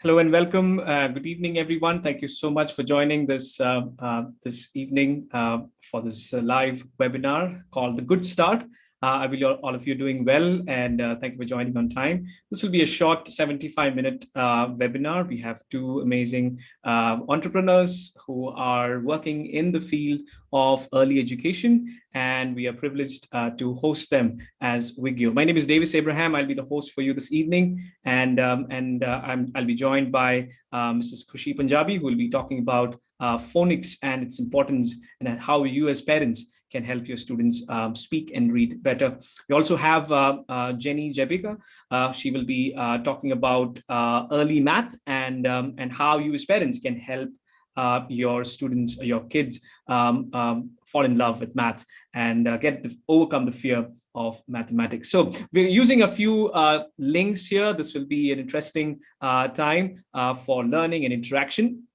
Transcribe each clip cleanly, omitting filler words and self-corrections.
Hello and welcome. Good evening, everyone. Thank you so much for joining this evening for this live webinar called The Good Start. I believe all of you are doing well, and thank you for joining on time. This will be a short 75-minute webinar. We have two amazing entrepreneurs who are working in the field of early education, and we are privileged to host them as Wigio. My name is Davis Abraham. I'll be the host for you this evening, and I'll be joined by Mrs. Khushi Punjabi, who will be talking about phonics and its importance and how you as parents can help your students speak and read better. We also have Jenny Jebika. She will be talking about early math and how you as parents can help your students, your kids fall in love with math and overcome the fear of mathematics. So we're using a few links here. This will be an interesting time for learning and interaction.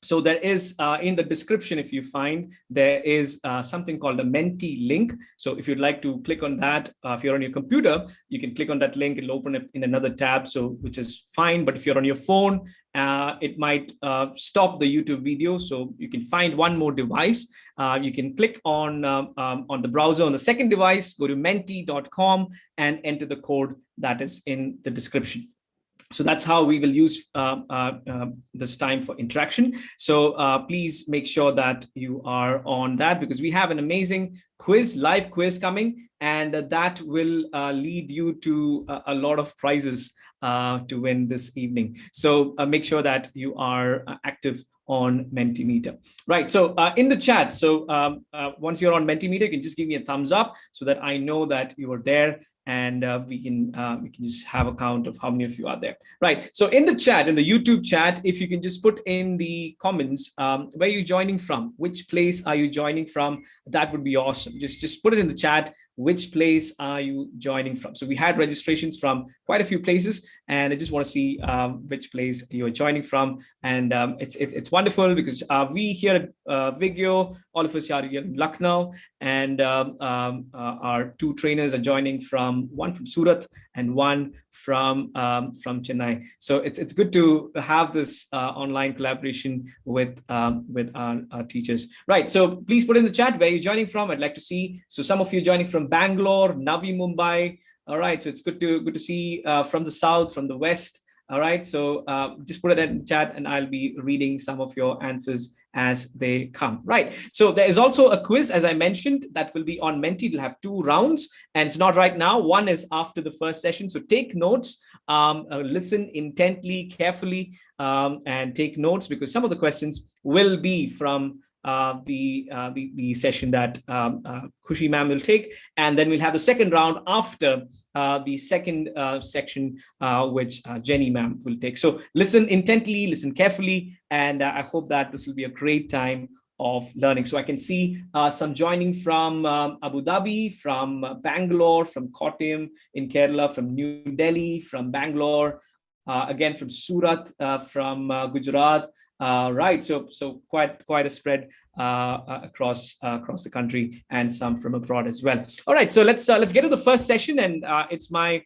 So there is in the description, if you find, there is something called a Menti link. So if you'd like to click on that, if you're on your computer, you can click on that link. It'll open it in another tab, so which is fine. But if you're on your phone, it might stop the YouTube video. So you can find one more device. You can click on the browser on the second device, go to menti.com and enter the code that is in the description. So that's how we will use this time for interaction. So please make sure that you are on that, because we have an amazing live quiz coming, and that will lead you to a lot of prizes to win this evening. So make sure that you are active on Mentimeter. Right, so in the chat, so once you're on Mentimeter, you can just give me a thumbs up so that I know that you are there, and we can just have a count of how many of you are there. Right, so in the chat, in the YouTube chat, if you can just put in the comments where you're joining from, which place are you joining from, that would be awesome. Just put it in the chat. Which place are you joining from? So we had registrations from quite a few places, and I just want to see which place you're joining from. And it's wonderful because we here at Wigio, all of us are here in Lucknow, and our two trainers are joining one from Surat and one from Chennai. So it's good to have this online collaboration with our teachers. Right, so please put in the chat where you're joining from. I'd like to see. So some of you joining from Bangalore, Navi Mumbai. All right, so it's good to see from the south, from the west. All right, so just put it in the chat, and I'll be reading some of your answers as they come. Right, so there is also a quiz, as I mentioned, that will be on Menti. It'll have 2 rounds, and it's not right now. One is after the first session. So take notes, listen intently, carefully, and take notes, because some of the questions will be from the session that Khushi ma'am will take, and then we'll have the second round after the second section, which Jenny ma'am will take. So listen intently, listen carefully, and I hope that this will be a great time of learning. So I can see some joining from Abu Dhabi, from Bangalore, from Kottayam in Kerala, from New Delhi, from Bangalore, again from Surat, from Gujarat. Right, so quite a spread across the country, and some from abroad as well. All right, so let's get to the first session, and it's my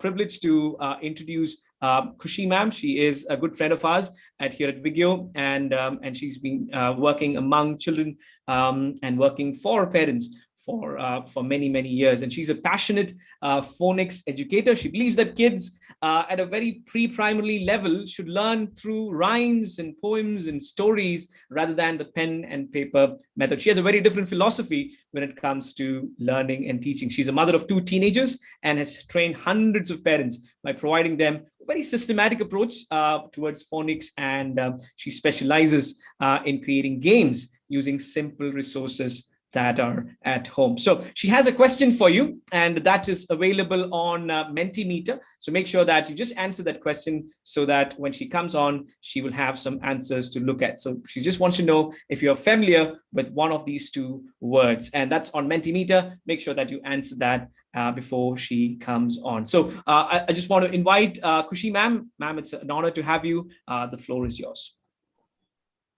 privilege to introduce Khushi ma'am. She is a good friend of ours here at Wigio, and she's been working among children and working for parents for many years, and she's a passionate phonics educator. She believes that kids at a very pre-primary level should learn through rhymes and poems and stories rather than the pen and paper method. She has a very different philosophy when it comes to learning and teaching. She's a mother of 2 teenagers and has trained hundreds of parents by providing them a very systematic approach towards phonics, and she specializes in creating games using simple resources that are at home. So she has a question for you, and that is available on Mentimeter. So make sure that you just answer that question so that when she comes on, she will have some answers to look at. So she just wants to know if you're familiar with one of these 2 words, and that's on Mentimeter. Make sure that you answer that before she comes on. So I just want to invite Khushi ma'am. Ma'am, it's an honor to have you. The floor is yours.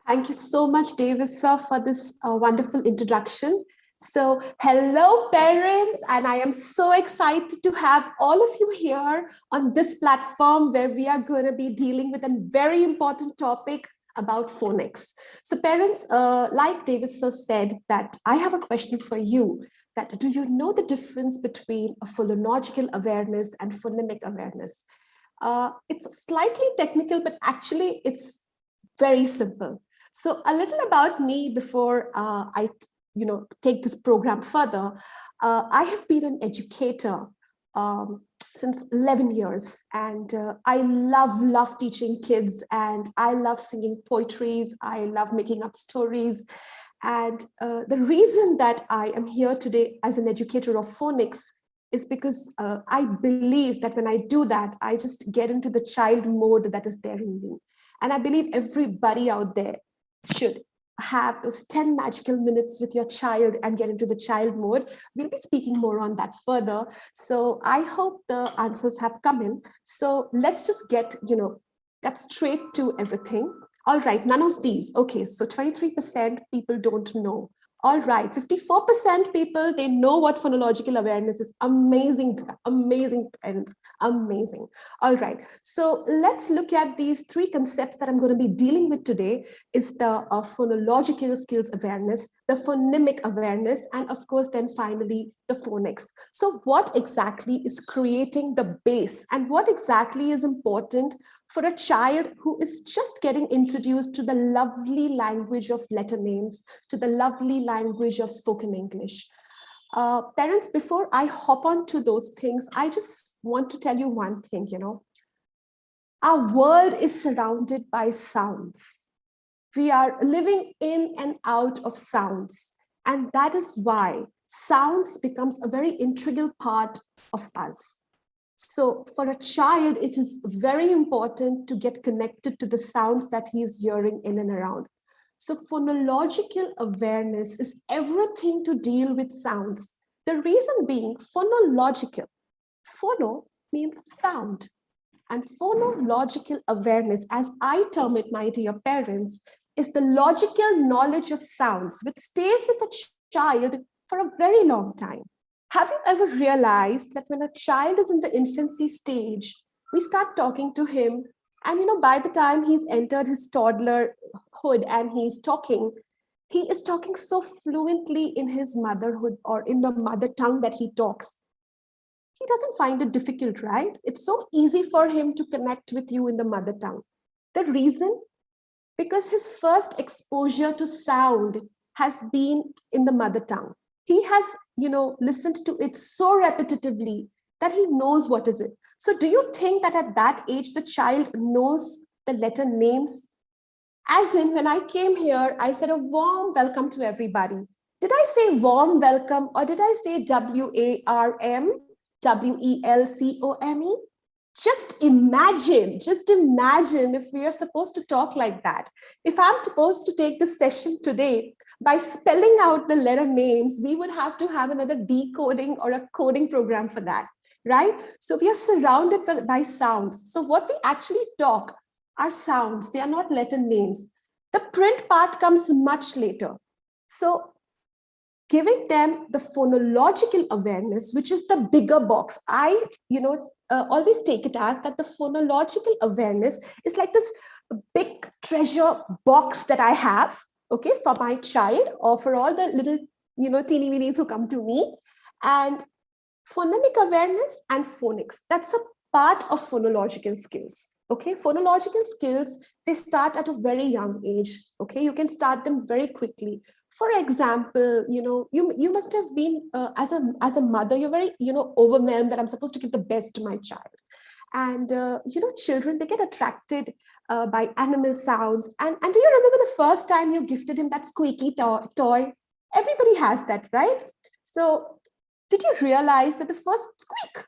Thank you so much, Davis, sir, for this wonderful introduction. So, hello, parents, and I am so excited to have all of you here on this platform where we are going to be dealing with a very important topic about phonics. So, parents, like David sir said, that I have a question for you. That do you know the difference between a phonological awareness and phonemic awareness? It's slightly technical, but actually it's very simple. So, a little about me before I take this program further. I have been an educator since 11 years, and I love teaching kids, and I love singing poetries. I love making up stories. And the reason that I am here today as an educator of phonics is because I believe that when I do that, I just get into the child mode that is there in me. And I believe everybody out there should have those 10 magical minutes with your child and get into the child mode. We'll be speaking more on that further. So I hope the answers have come in. So let's just get straight to everything. All right, none of these. Okay, so 23% people don't know. All right, 54% people, they know what phonological awareness is. Amazing, amazing parents, amazing. All right, so let's look at these three concepts that I'm going to be dealing with today is the phonological skills awareness, the phonemic awareness, and of course, then finally, the phonics. So what exactly is creating the base and what exactly is important for a child who is just getting introduced to the lovely language of letter names, to the lovely language of spoken English. Parents, before I hop on to those things, I just want to tell you one thing, our world is surrounded by sounds. We are living in and out of sounds. And that is why sounds becomes a very integral part of us. So for a child, it is very important to get connected to the sounds that he's hearing in and around. So phonological awareness is everything to deal with sounds. The reason being phonological. Phono means sound. And phonological awareness, as I term it, my dear parents, is the logical knowledge of sounds, which stays with a child for a very long time. Have you ever realized that when a child is in the infancy stage, we start talking to him, and by the time he's entered his toddlerhood and he's talking, he is talking so fluently in his motherhood or in the mother tongue that he talks. He doesn't find it difficult, right? It's so easy for him to connect with you in the mother tongue. The reason? Because his first exposure to sound has been in the mother tongue. He has, listened to it so repetitively that he knows what is it. So do you think that at that age, the child knows the letter names? As in, when I came here, I said a warm welcome to everybody. Did I say warm welcome or did I say WARM, WELCOME? Just imagine if we are supposed to talk like that. If I'm supposed to take this session today by spelling out the letter names, we would have to have another decoding or a coding program for that, right? So we are surrounded by sounds. So what we actually talk are sounds. They are not letter names. The print part comes much later. So giving them the phonological awareness, which is the bigger box. I, always take it as that the phonological awareness is like this big treasure box that I have, okay, for my child or for all the little, teeny weenies who come to me. And phonemic awareness and phonics, that's a part of phonological skills. Okay, phonological skills, they start at a very young age. Okay, you can start them very quickly. For example, you must have been as a mother, you're very overwhelmed that I'm supposed to give the best to my child, and children, they get attracted by animal sounds. And do you remember the first time you gifted him that squeaky toy? Everybody has that, right? So did you realize that the first squeak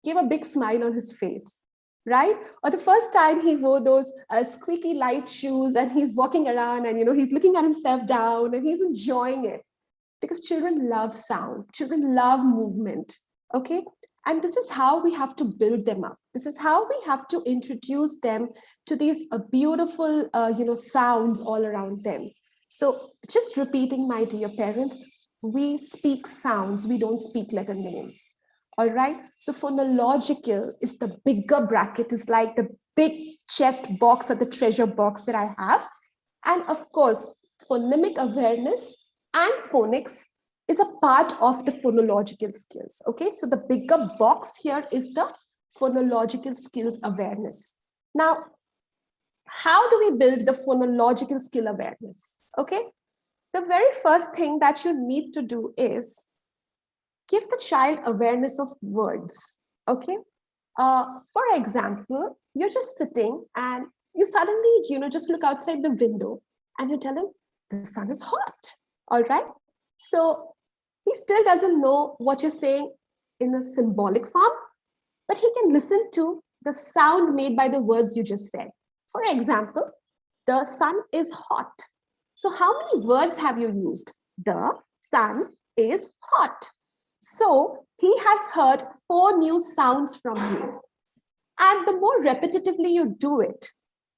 gave a big smile on his face? Right? Or the first time he wore those squeaky light shoes and he's walking around and, he's looking at himself down and he's enjoying it. Because children love sound, children love movement, okay? And this is how we have to build them up. This is how we have to introduce them to these beautiful, sounds all around them. So just repeating, my dear parents, We speak sounds, we don't speak letter names. All right. So phonological is the bigger bracket, is like the big chest box or the treasure box that I have. And of course, phonemic awareness and phonics is a part of the phonological skills. Okay. So the bigger box here is the phonological skills awareness. Now, how do we build the phonological skill awareness? Okay. The very first thing that you need to do is give the child awareness of words. Okay. For example, you're just sitting and you suddenly, just look outside the window and you tell him the sun is hot. All right. So he still doesn't know what you're saying in a symbolic form, but he can listen to the sound made by the words you just said. For example, the sun is hot. So how many words have you used? The sun is hot. So he has heard 4 new sounds from you. And the more repetitively you do it,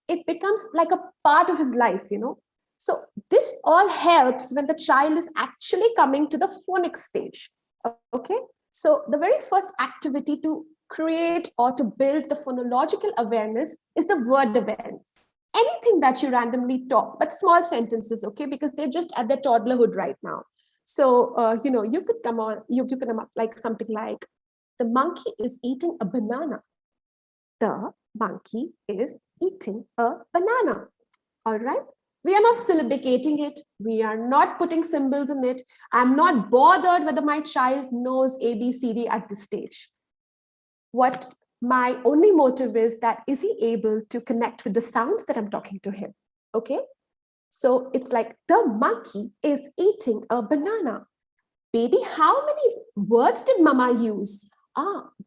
it becomes like a part of his life. So this all helps when the child is actually coming to the phonics stage. Okay. So the very first activity to create or to build the phonological awareness is the word awareness. Anything that you randomly talk, but small sentences, okay, because they're just at their toddlerhood right now. So, you could come up like something like, the monkey is eating a banana. The monkey is eating a banana. All right. We are not syllabicating it. We are not putting symbols in it. I'm not bothered whether my child knows A, B, C, D at this stage. What my only motive is he able to connect with the sounds that I'm talking to him? Okay. So it's like, the monkey is eating a banana. Baby, how many words did mama use?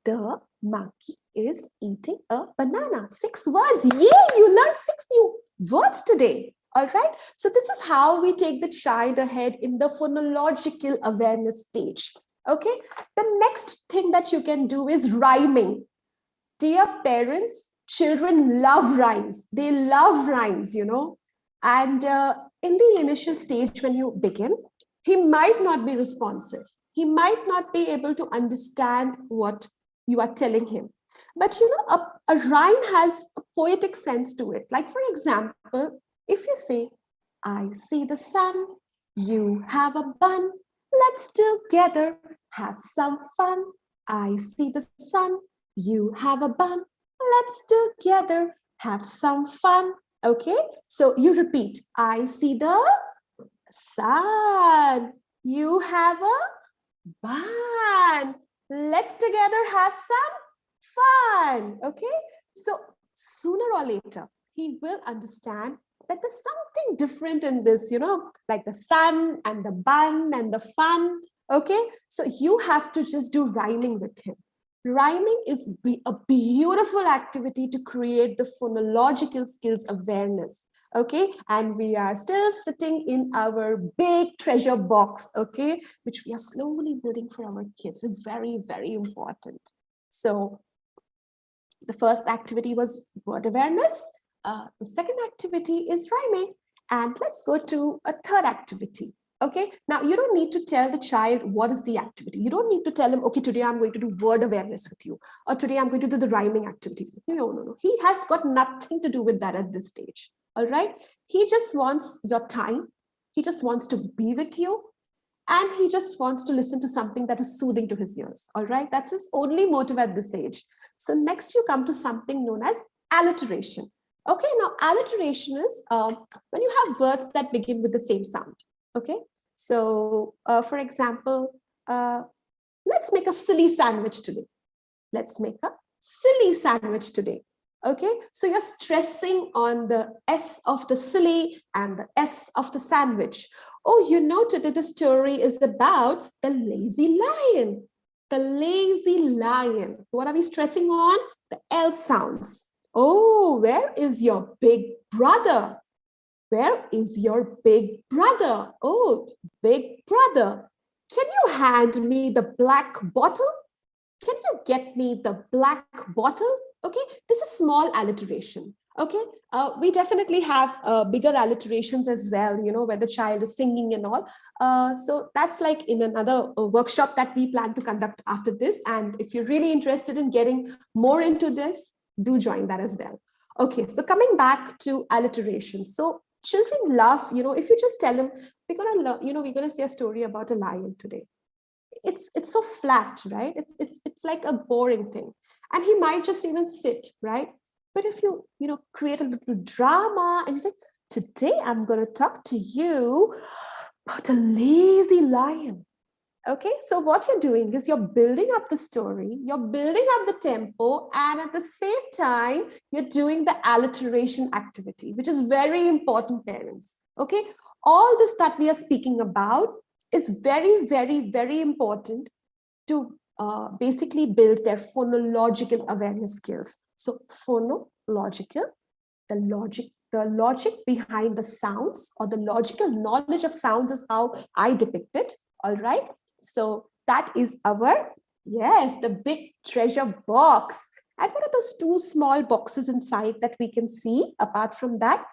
The monkey is eating a banana. 6 words. Yay, you learned 6 new words today. All right. So this is how we take the child ahead in the phonological awareness stage. Okay. The next thing that you can do is rhyming. Dear parents, children love rhymes. They love rhymes. And in the initial stage, when you begin, he might not be responsive. He might not be able to understand what you are telling him. But a rhyme has a poetic sense to it. Like, for example, if you say, I see the sun, you have a bun, let's together have some fun. I see the sun, you have a bun, let's together have some fun. Okay, so you repeat, I see the sun, you have a bun, let's together have some fun. Okay, so sooner or later, he will understand that there's something different in this, like the sun and the bun and the fun. Okay, so you have to just do rhyming with him. Rhyming is a beautiful activity to create the phonological skills awareness. Okay, and we are still sitting in our big treasure box, okay, which we are slowly building for our kids. It's very, very important. So the first activity was word awareness. The second activity is rhyming. And let's go to a third activity. Okay, now you don't need to tell the child what is the activity. You don't need to tell him, okay, today I'm going to do word awareness with you, or today I'm going to do the rhyming activity. No. He has got nothing to do with that at this stage. All right. He just wants your time. He just wants to be with you. And he just wants to listen to something that is soothing to his ears. All right. That's his only motive at this age. So next you come to something known as alliteration. Okay. Now alliteration is when you have words that begin with the same sound. Okay. So for example, let's make a silly sandwich today. Let's make a silly sandwich today. Okay, so you're stressing on the S of the silly and the S of the sandwich. Oh, today the story is about the lazy lion. The lazy lion. What are we stressing on? The L sounds. Oh, where is your big brother? Where is your big brother? Oh, big brother. Can you hand me the black bottle? Can you get me the black bottle? Okay, this is small alliteration. Okay, we definitely have bigger alliterations as well, where the child is singing and all. So that's like in another workshop that we plan to conduct after this. And if you're really interested in getting more into this, do join that as well. Okay, so coming back to alliterations. So children love, if you just tell them, we're gonna say a story about a lion today. It's so flat, right? It's like a boring thing, and he might just even sit, right? But if you create a little drama and you say, today I'm going to talk to you about a lazy lion. Okay, so what you're doing is you're building up the story, you're building up the tempo, and at the same time you're doing the alliteration activity, which is very important, parents. Okay, all this that we are speaking about is very, very, very important to basically build their phonological awareness skills. So phonological, the logic behind the sounds, or the logical knowledge of sounds is how I depict it. All right. So that is our, yes, the big treasure box. And what are those two small boxes inside that we can see apart from that?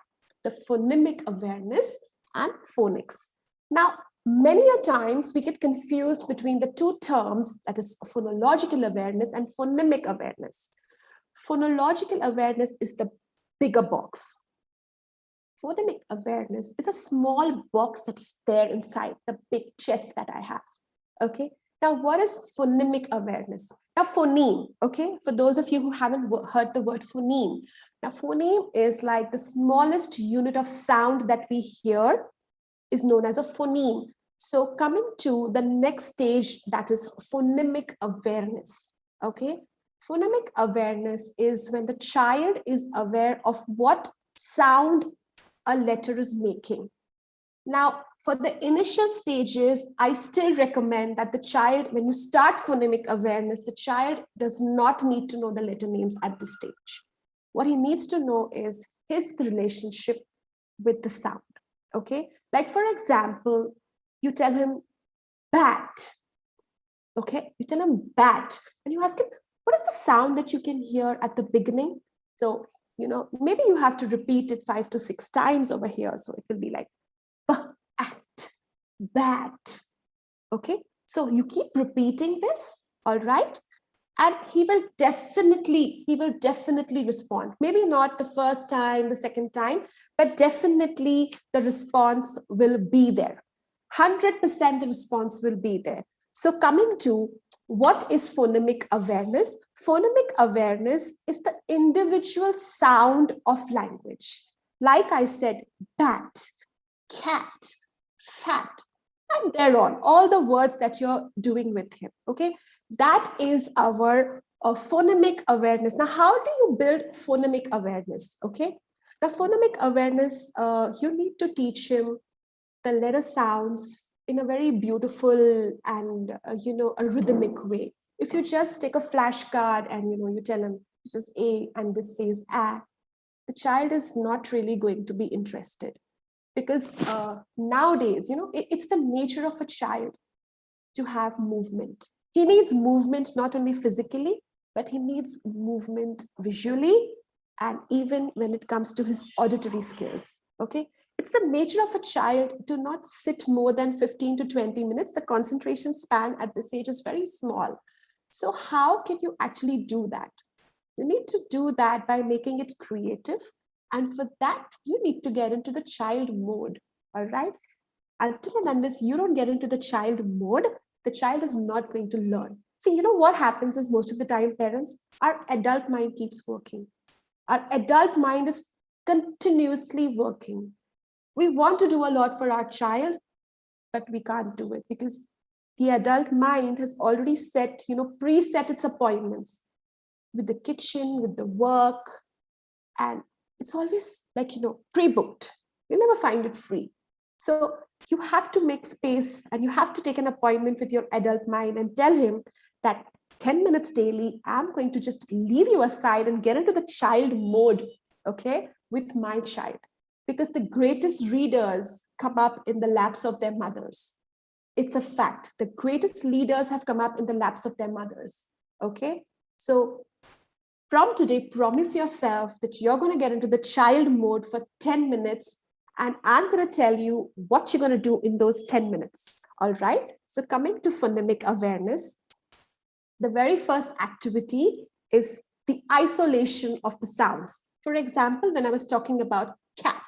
The phonemic awareness and phonics. Now, many a times we get confused between the two terms, that is phonological awareness and phonemic awareness. Phonological awareness is the bigger box. Phonemic awareness is a small box that's there inside the big chest that I have. Okay. Now, what is phonemic awareness? Now, phoneme, okay, for those of you who haven't heard the word phoneme. Now, phoneme is like the smallest unit of sound that we hear is known as a phoneme. So coming to the next stage, that is phonemic awareness. Okay. Phonemic awareness is when the child is aware of what sound a letter is making. Now, for the initial stages, I still recommend that the child, when you start phonemic awareness, the child does not need to know the letter names at this stage. What he needs to know is his relationship with the sound. Okay, like for example, you tell him bat. Okay, you tell him bat, and you ask him, what is the sound that you can hear at the beginning? So, maybe you have to repeat it 5 to 6 times over here. So it will be like bat. Okay, so you keep repeating this, all right? And he will definitely respond. Maybe not the first time, the second time, but definitely the response will be there. 100% the response will be there. So coming to what is phonemic awareness? Phonemic awareness is the individual sound of language. Like I said, bat, cat, fat, and thereon, all the words that you're doing with him. Okay, that is our phonemic awareness. Now, how do you build phonemic awareness? Okay, now phonemic awareness, you need to teach him the letter sounds in a very beautiful and a rhythmic way. If you just take a flashcard and you tell him this is A and this says A, the child is not really going to be interested. Because nowadays, it's the nature of a child to have movement. He needs movement not only physically, but he needs movement visually, and even when it comes to his auditory skills. Okay, it's the nature of a child to not sit more than 15 to 20 minutes. The concentration span at this age is very small. So how can you actually do that? You need to do that by making it creative. And for that, you need to get into the child mode. All right. Until and unless you don't get into the child mode, the child is not going to learn. See, what happens is most of the time, parents, our adult mind keeps working. Our adult mind is continuously working. We want to do a lot for our child, but we can't do it because the adult mind has already set, preset its appointments with the kitchen, with the work, and it's always like, pre-booked. You never find it free. So you have to make space and you have to take an appointment with your adult mind and tell him that 10 minutes daily, I'm going to just leave you aside and get into the child mode, okay, with my child. Because the greatest readers come up in the laps of their mothers. It's a fact. The greatest leaders have come up in the laps of their mothers, okay? So From today, promise yourself that you're going to get into the child mode for 10 minutes, and I'm going to tell you what you're going to do in those 10 minutes. All right. So coming to phonemic awareness, the very first activity is the isolation of the sounds. For example, when I was talking about cat,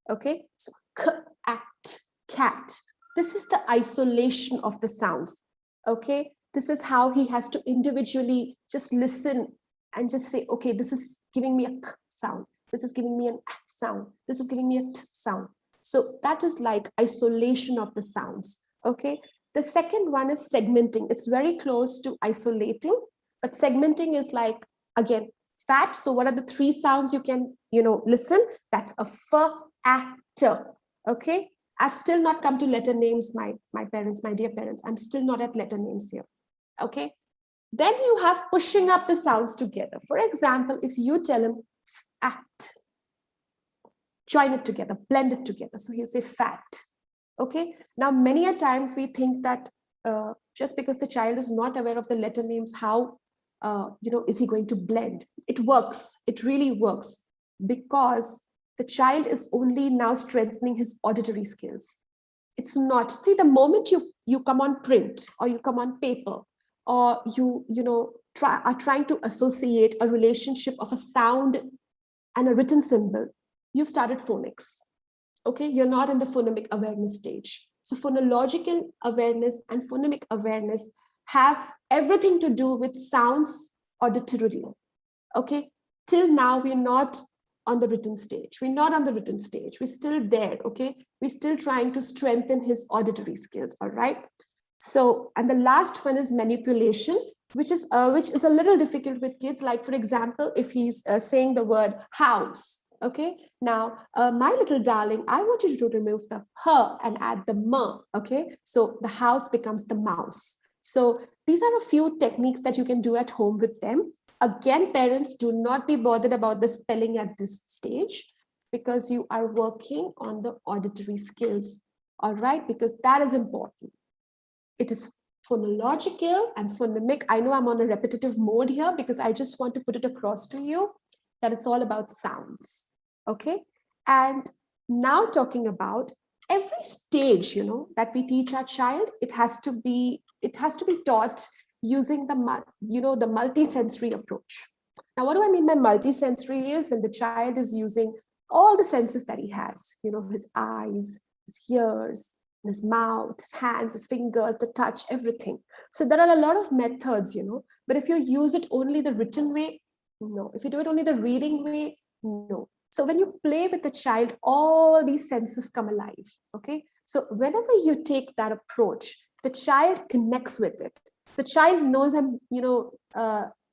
okay, so k-at, cat. This is the isolation of the sounds, okay? This is how he has to individually just listen and just say, okay, this is giving me a k sound. This is giving me an a sound. This is giving me a t sound. So that is like isolation of the sounds, okay? The second one is segmenting. It's very close to isolating, but segmenting is like, again, fat. So what are the three sounds you can, listen? That's a f, a, t, okay? I've still not come to letter names, my parents, my dear parents. I'm still not at letter names here, okay? Then you have pushing up the sounds together. For example, if you tell him at, join it together, blend it together. So he'll say fat. Okay. Now, many a times we think that just because the child is not aware of the letter names, how, is he going to blend? It works. It really works because the child is only now strengthening his auditory skills. It's not. See, the moment you come on print or you come on paper or are trying to associate a relationship of a sound and a written symbol, you've started phonics. Okay, you're not in the phonemic awareness stage. So phonological awareness and phonemic awareness have everything to do with sounds auditorily. Okay, till now we're not on the written stage. We're not on the written stage. We're still there. Okay, we're still trying to strengthen his auditory skills. All right. So, and the last one is manipulation, which is a little difficult with kids. Like, for example, if he's saying the word house. Okay, now my little darling, I want you to remove the h and add the m. Okay, so the house becomes the mouse. So these are a few techniques that you can do at home with them. Again, parents, do not be bothered about the spelling at this stage because you are working on the auditory skills. All right, because that is important. It is phonological and phonemic. I know I'm on a repetitive mode here because I just want to put it across to you that it's all about sounds. Okay. And now talking about every stage, that we teach our child, it has to be taught using the multisensory approach. Now, what do I mean by multisensory is when the child is using all the senses that he has, his eyes, his ears, his mouth, his hands, his fingers, the touch, everything. So there are a lot of methods, but if you use it only the written way, no. If you do it only the reading way, no. So when you play with the child, all these senses come alive, okay? So whenever you take that approach, the child connects with it. The child knows I'm,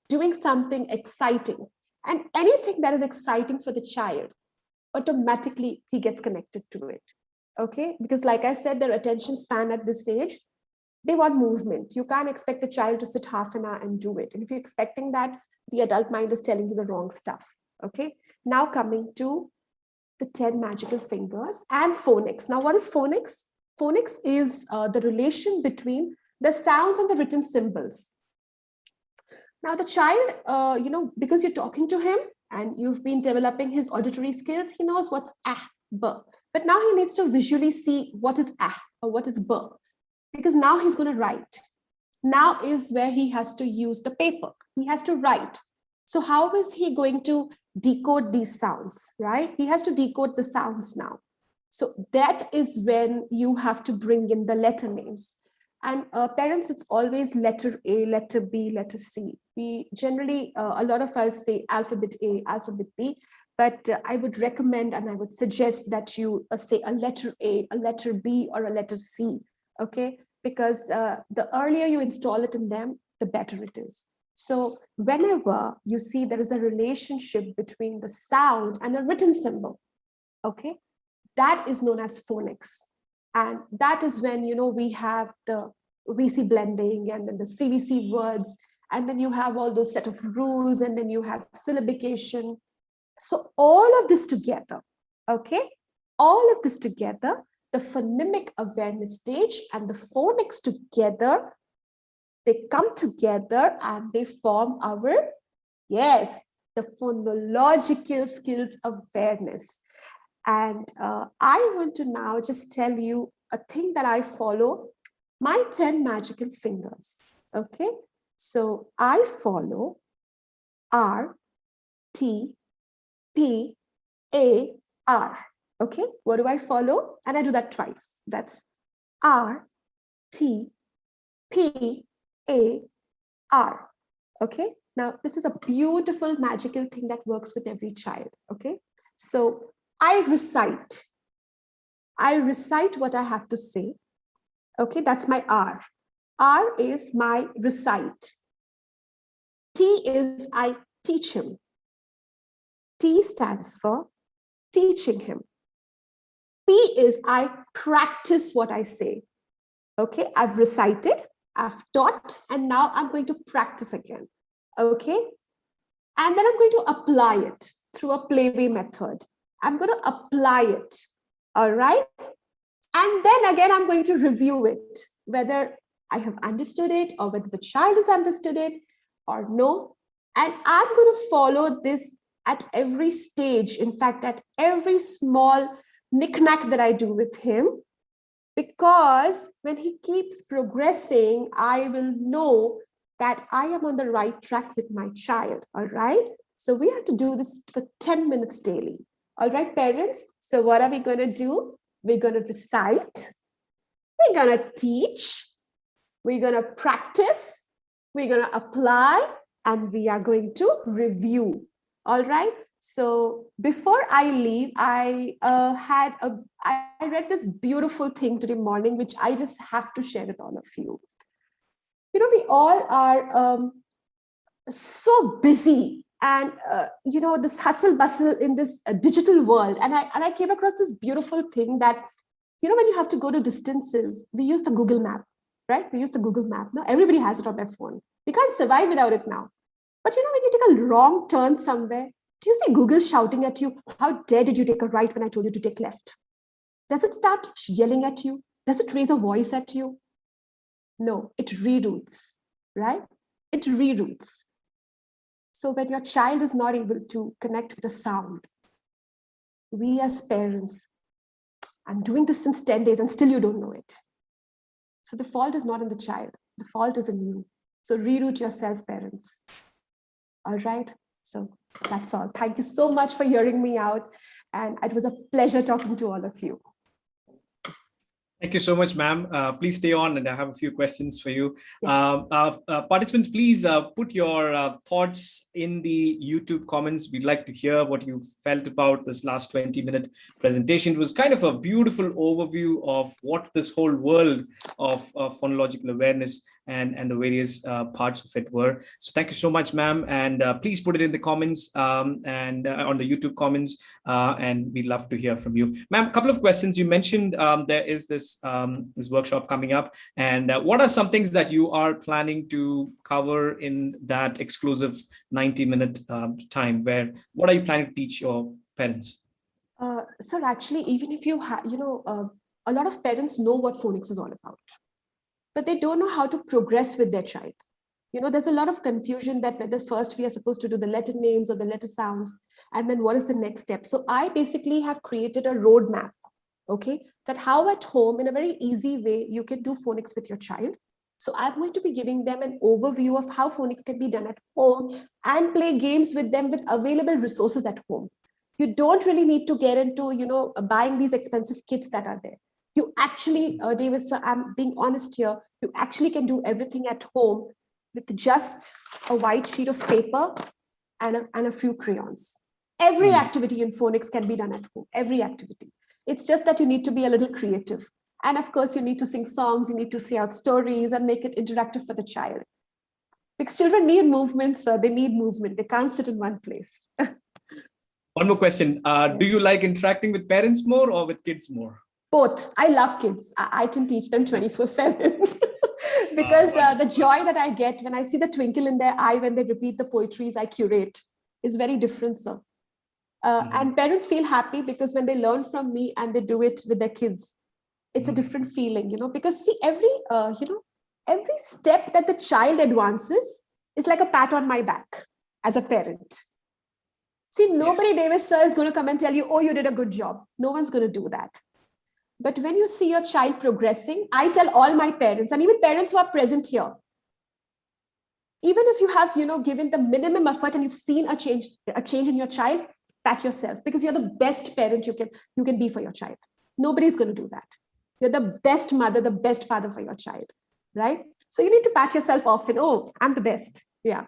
doing something exciting. And anything that is exciting for the child, automatically he gets connected to it, okay? Because like I said, their attention span at this age, they want movement. You can't expect a child to sit half an hour and do it. And if you're expecting that, the adult mind is telling you the wrong stuff, okay? Now coming to the 10 magical fingers and phonics. Now, what is phonics? Phonics is the relation between the sounds and the written symbols. Now, the child, because you're talking to him and you've been developing his auditory skills, he knows what's ah, b. But now he needs to visually see what is ah or what is b, because now he's going to write. Now is where he has to use the paper. He has to write. So how is he going to decode these sounds, right? He has to decode the sounds now. So that is when you have to bring in the letter names. And parents, it's always letter A, letter B, letter C. We generally, a lot of us say alphabet A, alphabet B, but I would recommend and I would suggest that you say a letter A, a letter B, or a letter C, okay? Because the earlier you install it in them, the better it is. So whenever you see there is a relationship between the sound and a written symbol, okay, that is known as phonics. And that is when, we have the VC blending and then the CVC words, and then you have all those set of rules, and then you have syllabication. So all of this together, okay, all of this together, the phonemic awareness stage and the phonics together, they come together and they form our, yes, the phonological skills awareness. And I want to now just tell you a thing that I follow, my 10 magical fingers. Okay, so I follow R, T, P, A, R. Okay, what do I follow? And I do that twice. That's R, T, P, A, R. Okay, now this is a beautiful magical thing that works with every child. Okay, so I recite what I have to say. Okay, that's my R. R is my recite. T is I teach him. T stands for teaching him. P is I practice what I say. Okay, I've recited, I've taught, and now I'm going to practice again. Okay, and then I'm going to apply it through a playway method. I'm going to apply it. All right. And then again, I'm going to review it, whether I have understood it or whether the child has understood it or no. And I'm going to follow this at every stage. In fact, at every small knick-knack that I do with him, because when he keeps progressing, I will know that I am on the right track with my child. All right. So we have to do this for 10 minutes daily. All right, parents. So what are we going to do? We're going to recite. We're going to teach. We're going to practice. We're going to apply. And we are going to review. All right. So before I leave, I read this beautiful thing today morning, which I just have to share with all of you. You know, we all are so busy and, you know, this hustle bustle in this digital world. And I came across this beautiful thing that, you know, when you have to go to distances, we use the Google map, right? We use the Google map. Now everybody has it on their phone. We can't survive without it now. But, you know, when you take a wrong turn somewhere, do you see Google shouting at you, how dare did you take a right when I told you to take left? Does it start yelling at you? Does it raise a voice at you? No, it reroutes, right? It reroutes. So when your child is not able to connect with the sound, we as parents, I'm doing this since 10 days and still you don't know it. So the fault is not in the child. The fault is in you. So reroute yourself, parents. All right. So that's all. Thank you so much for hearing me out. And it was a pleasure talking to all of you. Thank you so much, ma'am. Please stay on, and I have a few questions for you. Yes. Participants, please put your thoughts in the YouTube comments. We'd like to hear what you felt about this last 20-minute presentation. It was kind of a beautiful overview of what this whole world of phonological awareness and the various parts of it were. So thank you so much, ma'am. And please put it in the comments and on the YouTube comments. And we'd love to hear from you. Ma'am, a couple of questions. You mentioned there is this workshop coming up. And what are some things that you are planning to cover in that exclusive 90-minute time? What are you planning to teach your parents? Sir, actually, even if you have, you know, a lot of parents know what phonics is all about, but they don't know how to progress with their child. You know, there's a lot of confusion that whether first we are supposed to do the letter names or the letter sounds, and then what is the next step. So I basically have created a roadmap, okay, that how at home in a very easy way you can do phonics with your child. So I'm going to be giving them an overview of how phonics can be done at home and play games with them with available resources at home. You don't really need to get into, you know, buying these expensive kits that are there. You actually, David, sir, I'm being honest here, you actually can do everything at home with just a white sheet of paper and a few crayons. Every activity in phonics can be done at home, every activity. It's just that you need to be a little creative. And of course, you need to sing songs, you need to say out stories and make it interactive for the child. Because children need movement, sir. They need movement. They can't sit in one place. One more question. Do you like interacting with parents more or with kids more? Both. I love kids. I can teach them 24/7 because the joy that I get when I see the twinkle in their eye when they repeat the poetries I curate is very different, sir. And parents feel happy because when they learn from me and they do it with their kids, it's a different feeling, you know, because see, every step that the child advances is like a pat on my back as a parent. See, nobody, Davis sir, is going to come and tell you, oh, you did a good job. No one's going to do that. But when you see your child progressing, I tell all my parents, and even parents who are present here, even if you have, given the minimum effort and you've seen a change in your child, pat yourself, because you're the best parent you can be for your child. Nobody's going to do that. You're the best mother, the best father for your child, right? So you need to pat yourself off and, oh, I'm the best. Yeah.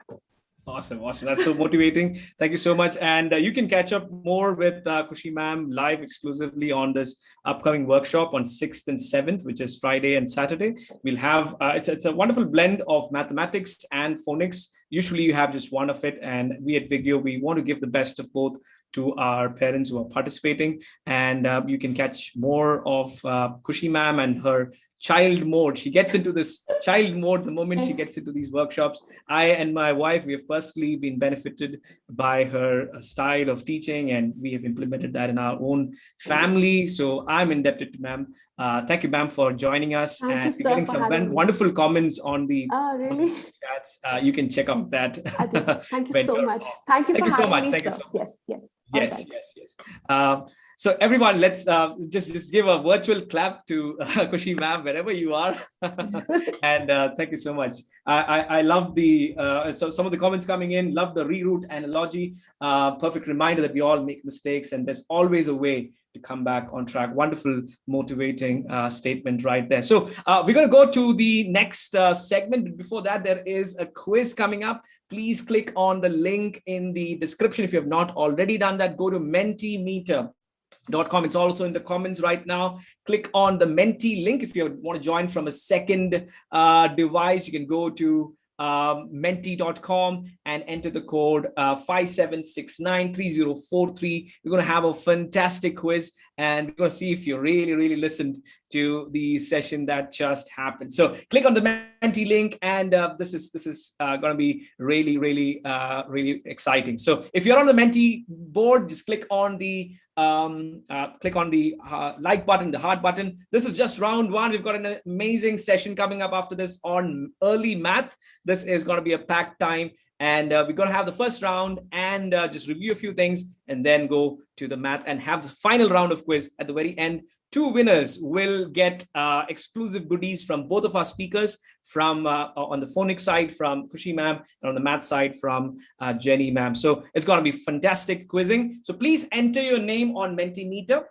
Awesome. That's so motivating. Thank you so much. And you can catch up more with Khushi ma'am live exclusively on this upcoming workshop on 6th and 7th, which is Friday and Saturday. We'll have, it's a wonderful blend of mathematics and phonics. Usually you have just one of it. And we at Vigio, we want to give the best of both to our parents who are participating. And you can catch more of Khushi ma'am and her child mode. She gets into this child mode the moment she gets into these workshops. I and my wife, we have personally been benefited by her style of teaching, and we have implemented that in our own family. So I'm indebted to ma'am. Thank you, ma'am, for joining us. Thank and you, we're sir, getting for some wonderful comments on the really? chats. You can check out that. Thank you so much. Thank you for having me, sir. Yes. So everyone, let's just give a virtual clap to Khushi ma'am wherever you are. And thank you so much. I love so some of the comments coming in. Love the reroute analogy. Perfect reminder that we all make mistakes, and there's always a way to come back on track. Wonderful, motivating statement right there. So we're going to go to the next segment. But before that, there is a quiz coming up. Please click on the link in the description. If you have not already done that, go to Mentimeter.com. It's also in the comments right now. Click on the Menti link. If you want to join from a second device, you can go to menti.com and enter the code 57693043. We're going to have a fantastic quiz, and we're going to see if you really listened to the session that just happened. So click on the Menti link, and this is going to be really exciting. So if you're on the Menti board, just click on the like button, the heart button. This is just round one. We've got an amazing session coming up after this on early math. This is going to be a packed time, and we're going to have the first round and just review a few things, and then go to the math and have the final round of quiz at the very end. Two winners will get exclusive goodies from both of our speakers, from on the phonics side from Khushi ma'am, and on the math side from Jenny ma'am. So it's going to be fantastic quizzing. So please enter your name on Mentimeter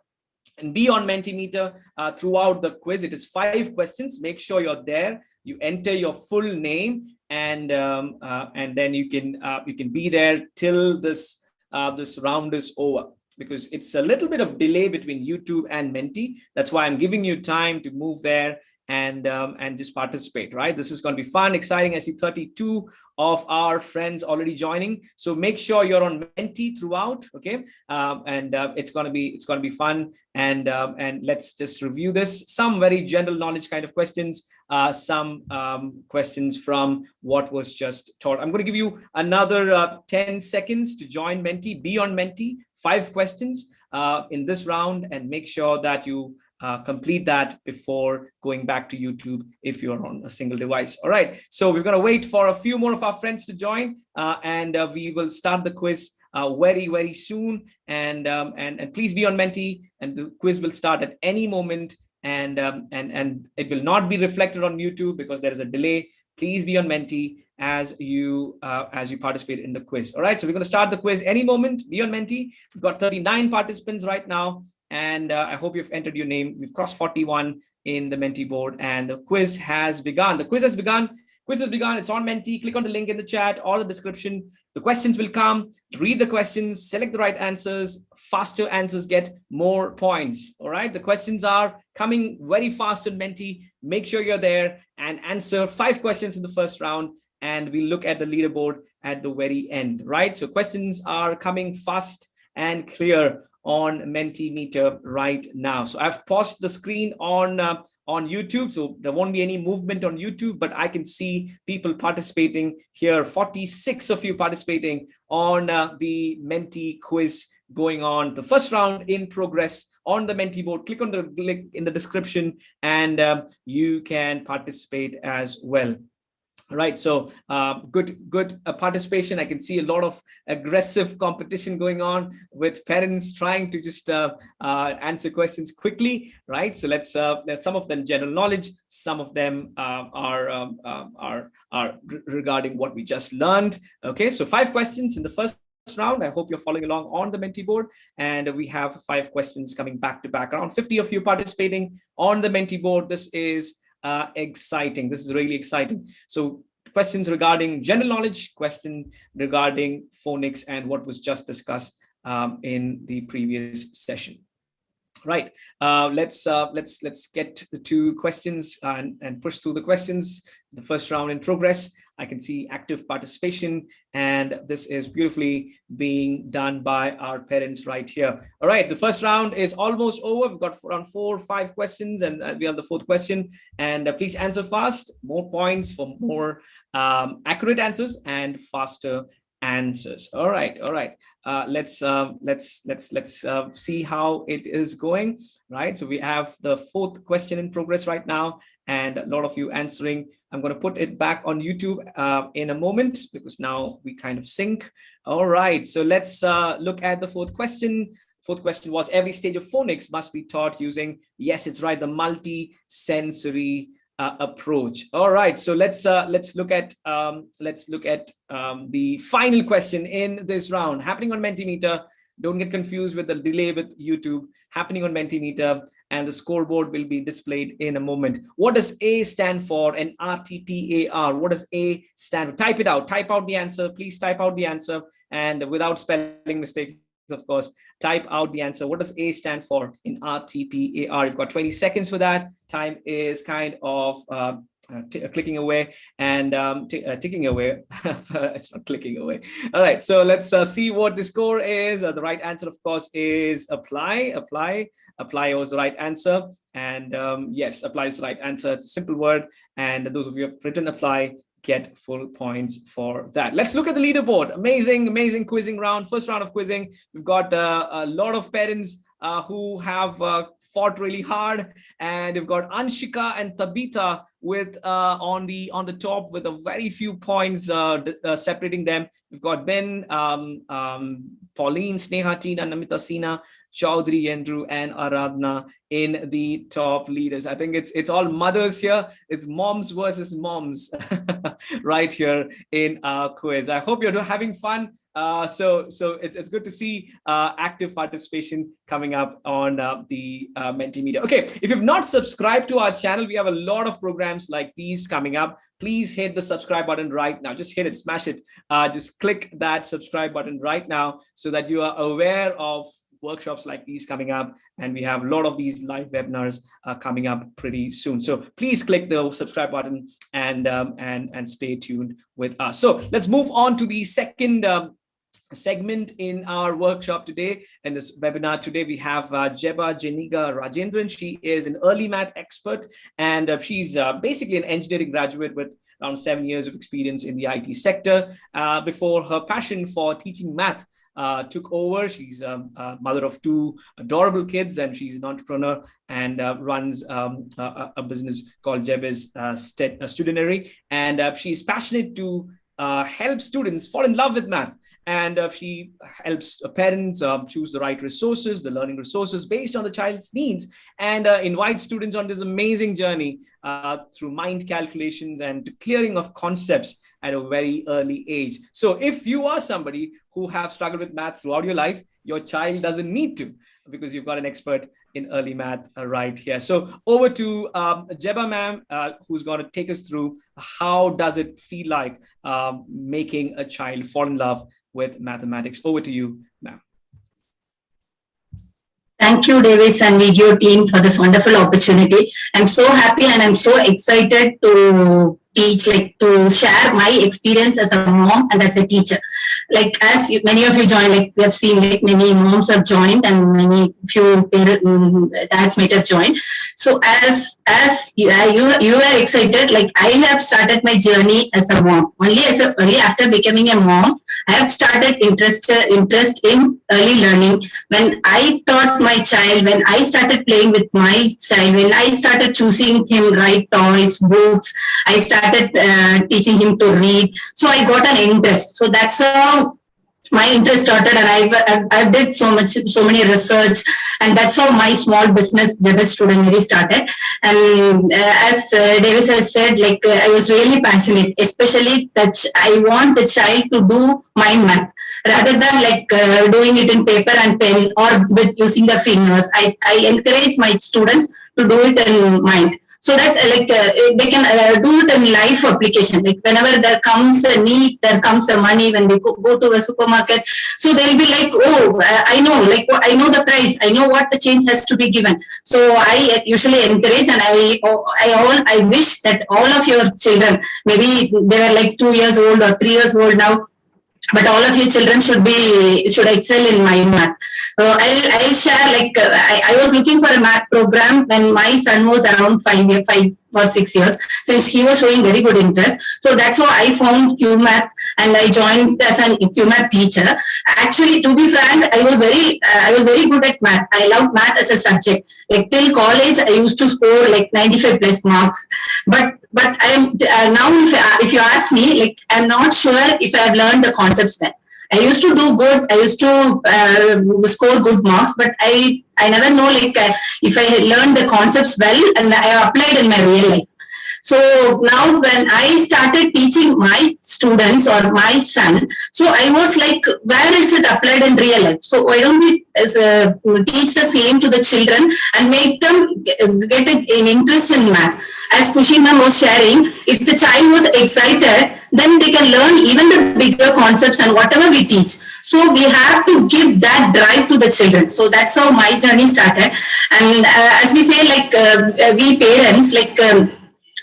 and be on Mentimeter throughout the quiz. It is 5 questions. Make sure you're there. You enter your full name, and then you can be there till this round is over, because it's a little bit of delay between YouTube and Menti. That's why I'm giving you time to move there and just participate, right? This is going to be fun, exciting. I see 32 of our friends already joining. So make sure you're on Menti throughout, okay? It's going to be fun. And let's just review this. Some very general knowledge kind of questions, some questions from what was just taught. I'm going to give you another 10 seconds to join Menti, be on Menti. 5 questions in this round, and make sure that you complete that before going back to YouTube if you're on a single device. All right, so we're going to wait for a few more of our friends to join, and we will start the quiz very soon. And please be on Menti, and the quiz will start at any moment, and it will not be reflected on YouTube because there is a delay. Please be on Menti as you participate in the quiz. All right, so we're going to start the quiz any moment. Be on Menti. We've got 39 participants right now, and I hope you've entered your name. We've crossed 41 in the Menti board, and the quiz has begun. Quiz has begun. It's on Menti. Click on the link in the chat or the description. The questions will come. Read the questions, select the right answers. Faster answers get more points. All right, the questions are coming very fast in Menti. Make sure you're there and answer 5 questions in the first round, and we look at the leaderboard at the very end, right? So questions are coming fast and clear on Mentimeter right now. So I've paused the screen on YouTube, so there won't be any movement on YouTube, but I can see people participating here. 46 of you participating on the Menti quiz going on. The first round in progress on the Menti board. Click on the link in the description, and you can participate as well. Right, so good participation. I can see a lot of aggressive competition going on with parents trying to just answer questions quickly. Right, so there's some of them general knowledge, some of them are regarding what we just learned. Okay, so 5 questions in the first round. I hope you're following along on the Menti board, and we have 5 questions coming back to back. Around 50 of you participating on the Menti board. This is exciting. This is really exciting. So questions regarding general knowledge, question regarding phonics, and what was just discussed in the previous session. Right. Let's get to questions and push through the questions. The first round in progress. I can see active participation, and this is beautifully being done by our parents right here. All right, the first round is almost over. We've got around 4 or 5 questions, and we have the 4th question. And please answer fast. More points for more accurate answers and faster answers. All right. Let's see how it is going. Right, so we have the 4th question in progress right now, and a lot of you answering. I'm going to put it back on YouTube in a moment, because now we kind of sync. All right, so let's look at the 4th question. 4th question was, every stage of phonics must be taught using, yes, it's right, the multi-sensory approach. All right, so let's look at the final question in this round, happening on Mentimeter. Don't get confused with the delay with YouTube. Happening on Mentimeter, and the scoreboard will be displayed in a moment. What does A stand for? And RTPAR. What does A stand for? Type it out. Type out the answer. Please type out the answer, and without spelling mistakes, of course. Type out the answer. What does A stand for in RTPAR? You've got 20 seconds for that. Time is kind of clicking away and ticking away. It's not clicking away. All right, so let's see what the score is. The right answer, of course, is apply. Apply was the right answer. And yes, apply is the right answer. It's a simple word. And those of you who have written apply get full points for that. Let's look at the leaderboard. Amazing quizzing round. First round of quizzing. We've got a lot of parents who have fought really hard, and we've got Anshika and Tabitha with on the top with a very few points separating them. We've got Ben, Pauline, Sneha, Tina, Namita, Sina, Chaudhary, Andrew, and Aradhana in the top leaders. I think it's all mothers here. It's moms versus moms right here in our quiz. I hope you're having fun. So it's good to see active participation coming up on the Mentimeter. Okay, if you've not subscribed to our channel, we have a lot of programs like these coming up. Please hit the subscribe button right now. Just hit it, smash it. Just click that subscribe button right now so that you are aware of workshops like these coming up, and we have a lot of these live webinars coming up pretty soon. So please click the subscribe button and stay tuned with us. So let's move on to the second segment in our workshop today. In this webinar today, we have Jeba Jeniga Rajendran. She is an early math expert, and she's basically an engineering graduate with around 7 years of experience in the IT sector. Before her passion for teaching math took over, she's a mother of 2 adorable kids, and she's an entrepreneur and runs a business called Jeba's Studentary. And she's passionate to help students fall in love with math. And she helps parents choose the right resources, the learning resources based on the child's needs, and invites students on this amazing journey through mind calculations and clearing of concepts at a very early age. So if you are somebody who have struggled with math throughout your life, your child doesn't need to, because you've got an expert in early math right here. So over to Jeba ma'am, who's going to take us through how does it feel like making a child fall in love with mathematics. Over to you, ma'am. Thank you, Davis and video team, for this wonderful opportunity. I'm so happy and I'm so excited to teach, to share my experience as a mom and as a teacher. As many of you joined, we have seen many moms have joined and few dads might have joined. So as you are excited, I have started my journey as a mom. Only after becoming a mom, I have started interest in early learning. When I taught my child, when I started playing with my child, when I started choosing him right toys, books, I started teaching him to read. So I got an interest. So that's how my interest started, and I've did so many research, and that's how my small business Jebus Student started. And as Davis has said, like I was really passionate, especially that I want the child to do mind math rather than like doing it in paper and pen or with using the fingers. I encourage my students to do it in mind, so that like they can do it in life application. Like whenever there comes a need, there comes a money when they go to a supermarket, so they'll be like, oh, I know, like I know the price, I know what the change has to be given. So I usually encourage, and I wish that all of your children, maybe they were like 2 years old or 3 years old now, but all of your children should excel in mind math. I'll share, like I was looking for a math program when my son was around 5 or 6 years, since he was showing very good interest. So that's how I found QMath, and I joined as an QMath teacher. Actually, to be frank, I was very good at math. I loved math as a subject. Like till college, I used to score like 95 plus marks. But I am now, if you ask me, like I'm not sure if I have learned the concepts then. I used to do good. I used to score good marks, but I never know like if I had learned the concepts well and I applied in my real life. So now when I started teaching my students or my son, so I was like, where is it applied in real life? So why don't we teach the same to the children and make them get an interest in math? As Kushima was sharing, if the child was excited, then they can learn even the bigger concepts and whatever we teach. So we have to give that drive to the children. So that's how my journey started. And as we say, like we parents, like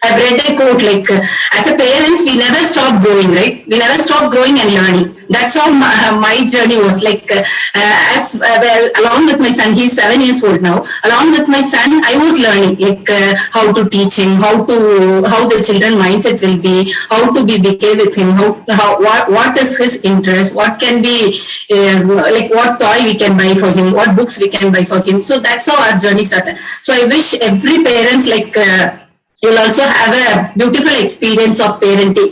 I've read a quote, like as a parents, we never stop growing, right? We never stop growing and learning. That's how my journey was. Like along with my son, he's 7 years old now. Along with my son, I was learning like how to teach him, how the children mindset will be, how to be behave with him, what is his interest, what can be like what toy we can buy for him, what books we can buy for him. So that's how our journey started. So I wish every parents like. You'll also have a beautiful experience of parenting.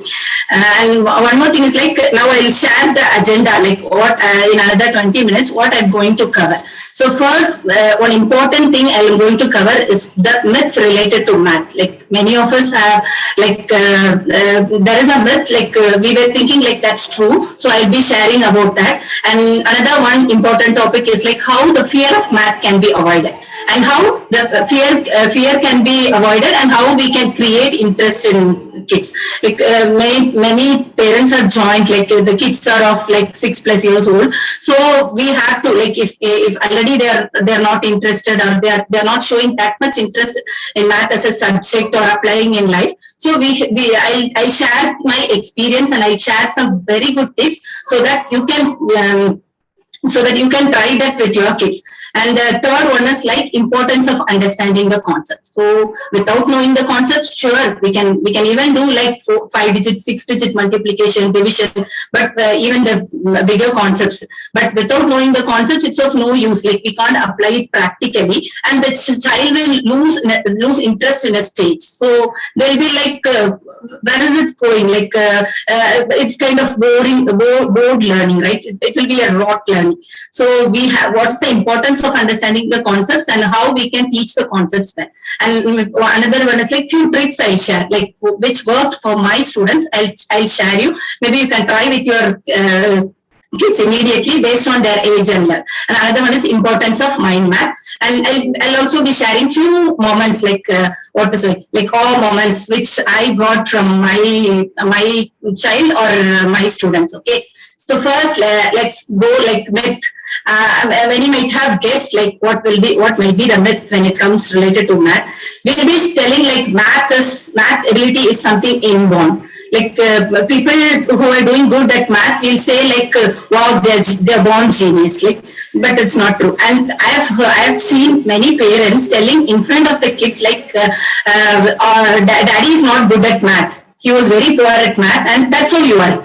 And one more thing is like, now I'll share the agenda, like what in another 20 minutes, what I'm going to cover. So first, one important thing I'm going to cover is the myth related to math. Like many of us have, like there is a myth, like we were thinking like that's true. So I'll be sharing about that. And another one important topic is like how the fear of math can be avoided, and how the fear can be avoided, and how we can create interest in kids. Like many parents are joined, like the kids are of like 6+ years old. So we have to, like if already they're not interested, or they're not showing that much interest in math as a subject or applying in life. So I share my experience, and I share some very good tips so that you can try that with your kids. And the third one is like importance of understanding the concept. So without knowing the concepts, sure, we can even do like 5-digit, 6-digit multiplication, division, but even the bigger concepts. But without knowing the concepts, it's of no use. Like we can't apply it practically, and the child will lose interest in a stage. So they'll be like, where is it going? Like it's kind of bored learning, right? It will be a rote learning. So we have, what's the importance of understanding the concepts and how we can teach the concepts well. And another one is like few tricks I share, like which worked for my students. I'll share you. Maybe you can try with your kids immediately based on their age and level. And another one is importance of mind math. And I'll also be sharing few moments, like what to say, like all moments which I got from my child or my students. Okay. So first, let's go like myth. When you might have guessed like what will be the myth when it comes related to math. We'll be telling like math ability is something inborn. Like people who are doing good at math will say like, wow, they're born genius. Like, but it's not true. And I have seen many parents telling in front of the kids like, daddy is not good at math. He was very poor at math, and that's how you are.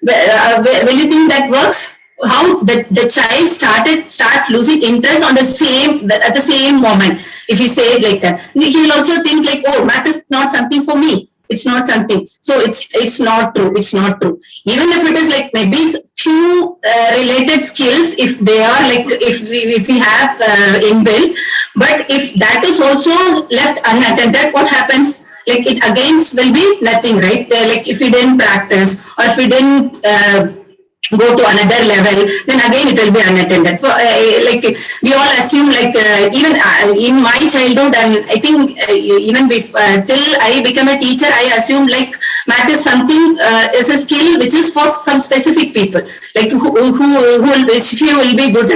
Will you think that works? How the child start losing interest on at the same moment. If you say it like that, he will also think like, oh, math is not something for me. It's not something. So it's not true. It's not true. Even if it is like maybe few related skills, if they are like if we have inbuilt, but if that is also left unattended, what happens? Like it again will be nothing, right? Like if we didn't practice or if we didn't go to another level, then again it will be unattended. Like we all assume, like even in my childhood, and I think even till I became a teacher, I assumed like math is something is a skill which is for some specific people, like who if you will be good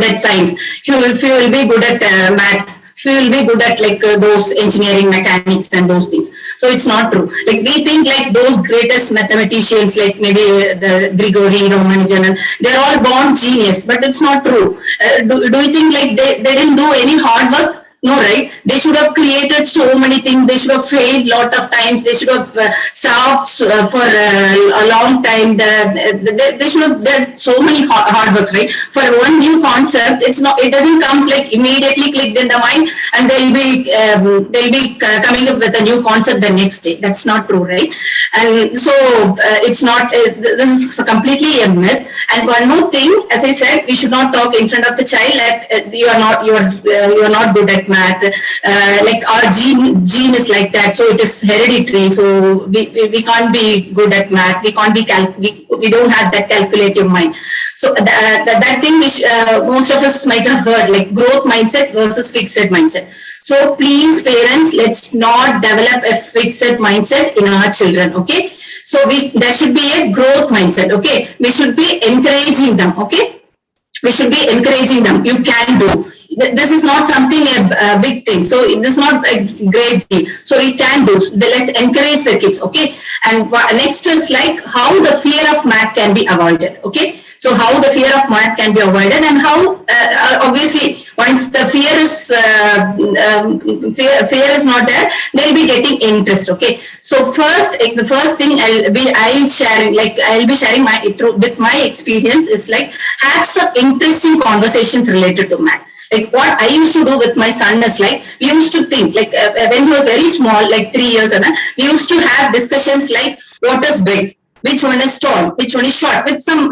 at science, if you will be good at math, she will be good at like those engineering, mechanics and those things. So it's not true. Like we think like those greatest mathematicians, like maybe the Grigori, Ramanujan, they're all born genius, but it's not true. Do you think like they didn't do any hard work? No, right? They should have created so many things. They should have failed a lot of times. They should have starved for a long time. They should have done so many hard works, right? For one new concept, it doesn't come like immediately clicked in the mind and they'll be coming up with a new concept the next day. That's not true, right? And so it's not. This is completely a myth. And one more thing, as I said, we should not talk in front of the child that you are not good at math, like our gene is like that, so it is hereditary, so we can't be good at math, we can't be we don't have that calculative mind. So that thing which most of us might have heard, like growth mindset versus fixed mindset. So please parents, let's not develop a fixed mindset in our children, okay? So there should be a growth mindset, okay? We should be encouraging them, okay? We should be encouraging them. You can do. This is not something a big thing. So this is not a great deal. So we can do. Let's encourage the kids, okay? And next is like how the fear of math can be avoided, okay? So how the fear of math can be avoided, and how obviously once the fear is not there, they'll be getting interest, okay? So the first thing I'll be sharing with my experience is like have some interesting conversations related to math. Like what I used to do with my son is like, we used to think like when he was very small, like 3 years and we used to have discussions like what is big, which one is tall, which one is short, with some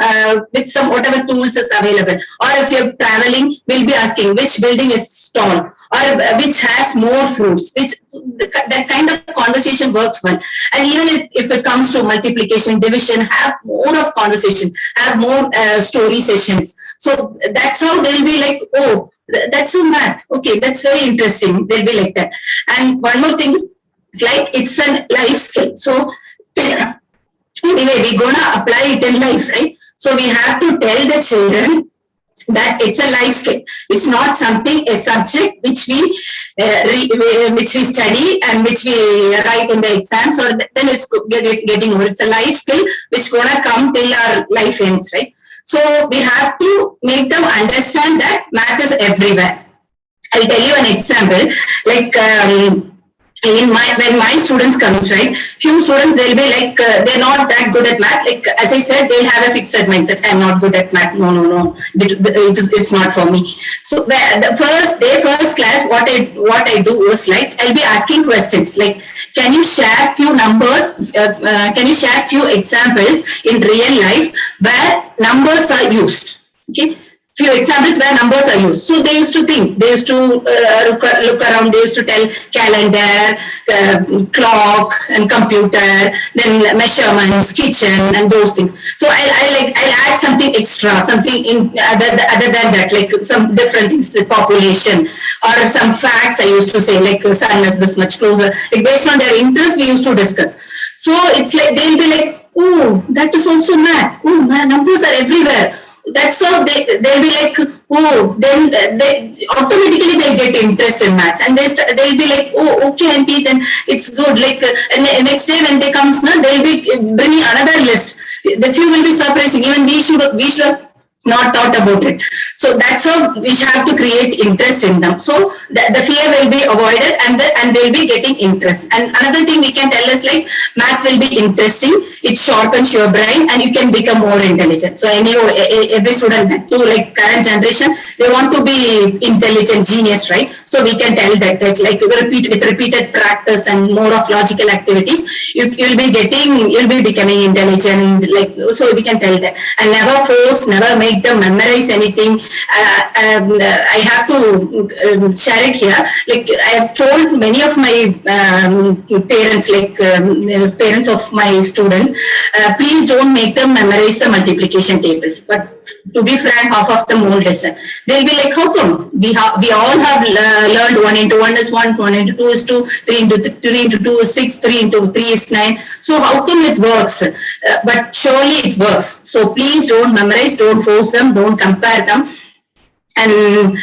whatever tools is available. Or if you're traveling, we'll be asking which building is tall or which has more fruits, that kind of conversation works well. And even if it comes to multiplication, division, have more of conversation, have more story sessions. So that's how they'll be like, oh, that's so math. Okay, that's very interesting. They'll be like that. And one more thing, it's like it's a life skill. So anyway, we're gonna apply it in life, right? So we have to tell the children that it's a life skill. It's not something, a subject which we study and which we write in the exams, or then it's getting over. It's a life skill which gonna come till our life ends, right? So we have to make them understand that math is everywhere. I'll tell you an example. Like when my students comes, right, few students, they'll be like they're not that good at math. Like as I said, they'll have a fixed mindset. I'm not good at math. No, it's not for me. So the first class, what I do is like I'll be asking questions like, can you share few numbers? Can you share few examples in real life where numbers are used? Okay. Few examples where numbers are used. So they used to think, they used to look around, they used to tell calendar, clock and computer, then measurements, kitchen and those things. So I'll add something extra, something in other than that, like some different things, the population or some facts I used to say, like sun is this much closer. Like based on their interest, we used to discuss. So it's like, they'll be like, oh, that is also math. Oh, numbers are everywhere. That's so they'll be like, oh, then they automatically they'll get interest in maths, and they'll be like, oh, okay, auntie, then it's good. Like and next day when they comes, they'll be bringing another list. The few will be surprising. Even we should have not thought about it. So that's how we have to create interest in them. So the fear will be avoided, and they'll be getting interest. And another thing we can tell is like math will be interesting. It sharpens your brain, and you can become more intelligent. So every student, too, like current generation, they want to be intelligent, genius, right? So we can tell that like with repeated practice and more of logical activities, you'll be becoming intelligent. Like, so we can tell that, and never force, never make them memorize anything. I have to share it here. Like, I have told many of my parents, like parents of my students, please don't make them memorize the multiplication tables. But to be frank, half of them won't listen. They'll be like, how come? We all have learned 1 into 1 is 1, 1 into 2 is 2, 3 into 3 into 2 is 6, 3 into 3 is 9. So how come it works? But surely it works. So please don't memorize, don't force them, don't compare them. And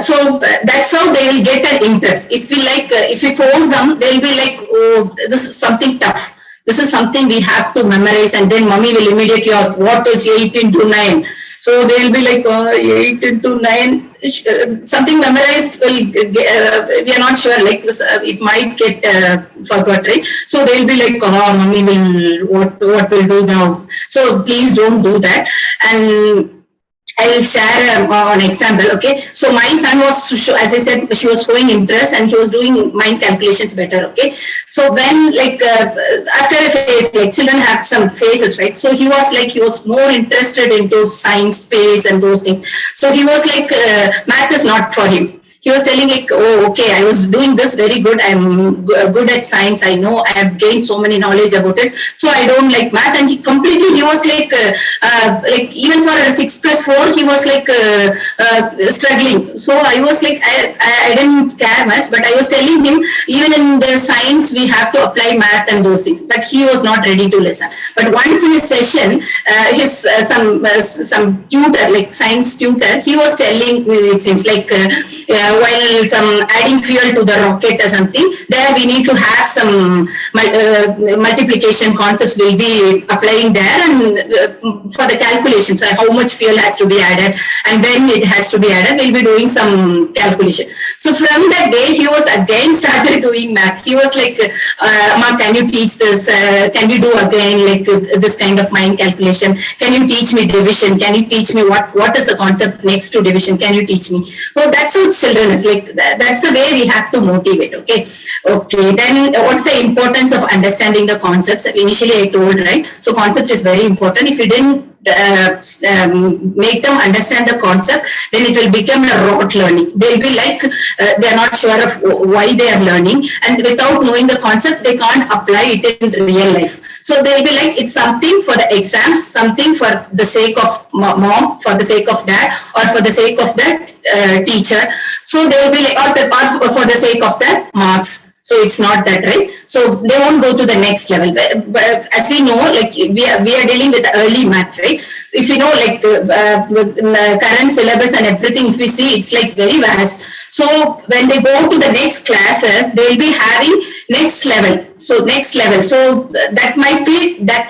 so that's how they will get an interest. If we force them, they'll be like, oh, this is something tough. This is something we have to memorize. And then mommy will immediately ask, what is 8 into 9? So they'll be like, 8 into 9. Something memorized we are not sure, like it might get forgot, right? So they'll be like, mommy will, what will do now? So please don't do that. And I will share an example. Okay, so my son was, as I said, she was showing interest and he was doing mind calculations better. Okay, so when after a phase, like children have some phases, right? So he was more interested into science, space, and those things. So he was like, math is not for him. He was telling like, oh, okay, I was doing this very good. I'm good at science. I know I have gained so many knowledge about it. So I don't like math. And he was like even for 6+4, he was like struggling. So I was like, I didn't care much, but I was telling him, even in the science, we have to apply math and those things. But he was not ready to listen. But once in a session, his some tutor, like science tutor, he was telling, it seems like, while some adding fuel to the rocket or something, there we need to have some multiplication concepts will be applying there, and for the calculations, how much fuel has to be added and when it has to be added, we'll be doing some calculation. So from that day, he was again started doing math. He was like, Ma, can you teach this? Can you do again like this kind of mind calculation? Can you teach me division? Can you teach me what is the concept next to division? Can you teach me? So that's how children is like. That's the way we have to motivate. Okay. Then what's the importance of understanding the concepts? Initially I told, right? So concept is very important. If you didn't make them understand the concept, then it will become a rote learning. They'll be like, they're not sure of why they are learning, and without knowing the concept, they can't apply it in real life. So they'll be like, it's something for the exams, something for the sake of mom, for the sake of dad, or for the sake of the teacher. So they will be like, or for the sake of the marks. So it's not that, right? So they won't go to the next level. But as we know, like we are dealing with early math, right? If you know, like the current syllabus and everything, if we see, it's like very vast. So when they go to the next classes, they'll be having next level. So next level. So that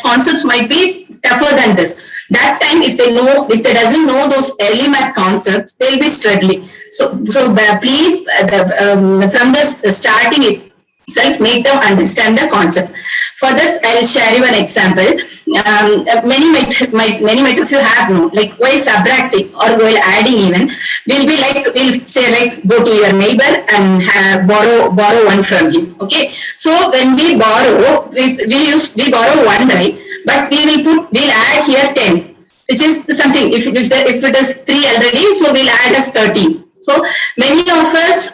concepts might be tougher than this. That time, if they doesn't know those early math concepts, they'll be struggling. So please, from the starting itself, make them understand the concept. For this, I'll share you an example. Many might of you have known, like while subtracting or while adding even, we'll say like, go to your neighbor and borrow one from him. Okay. So when we borrow, we borrow one, right? But we'll add here 10, which is something. If it is 3 already, so we'll add as 13. So many of us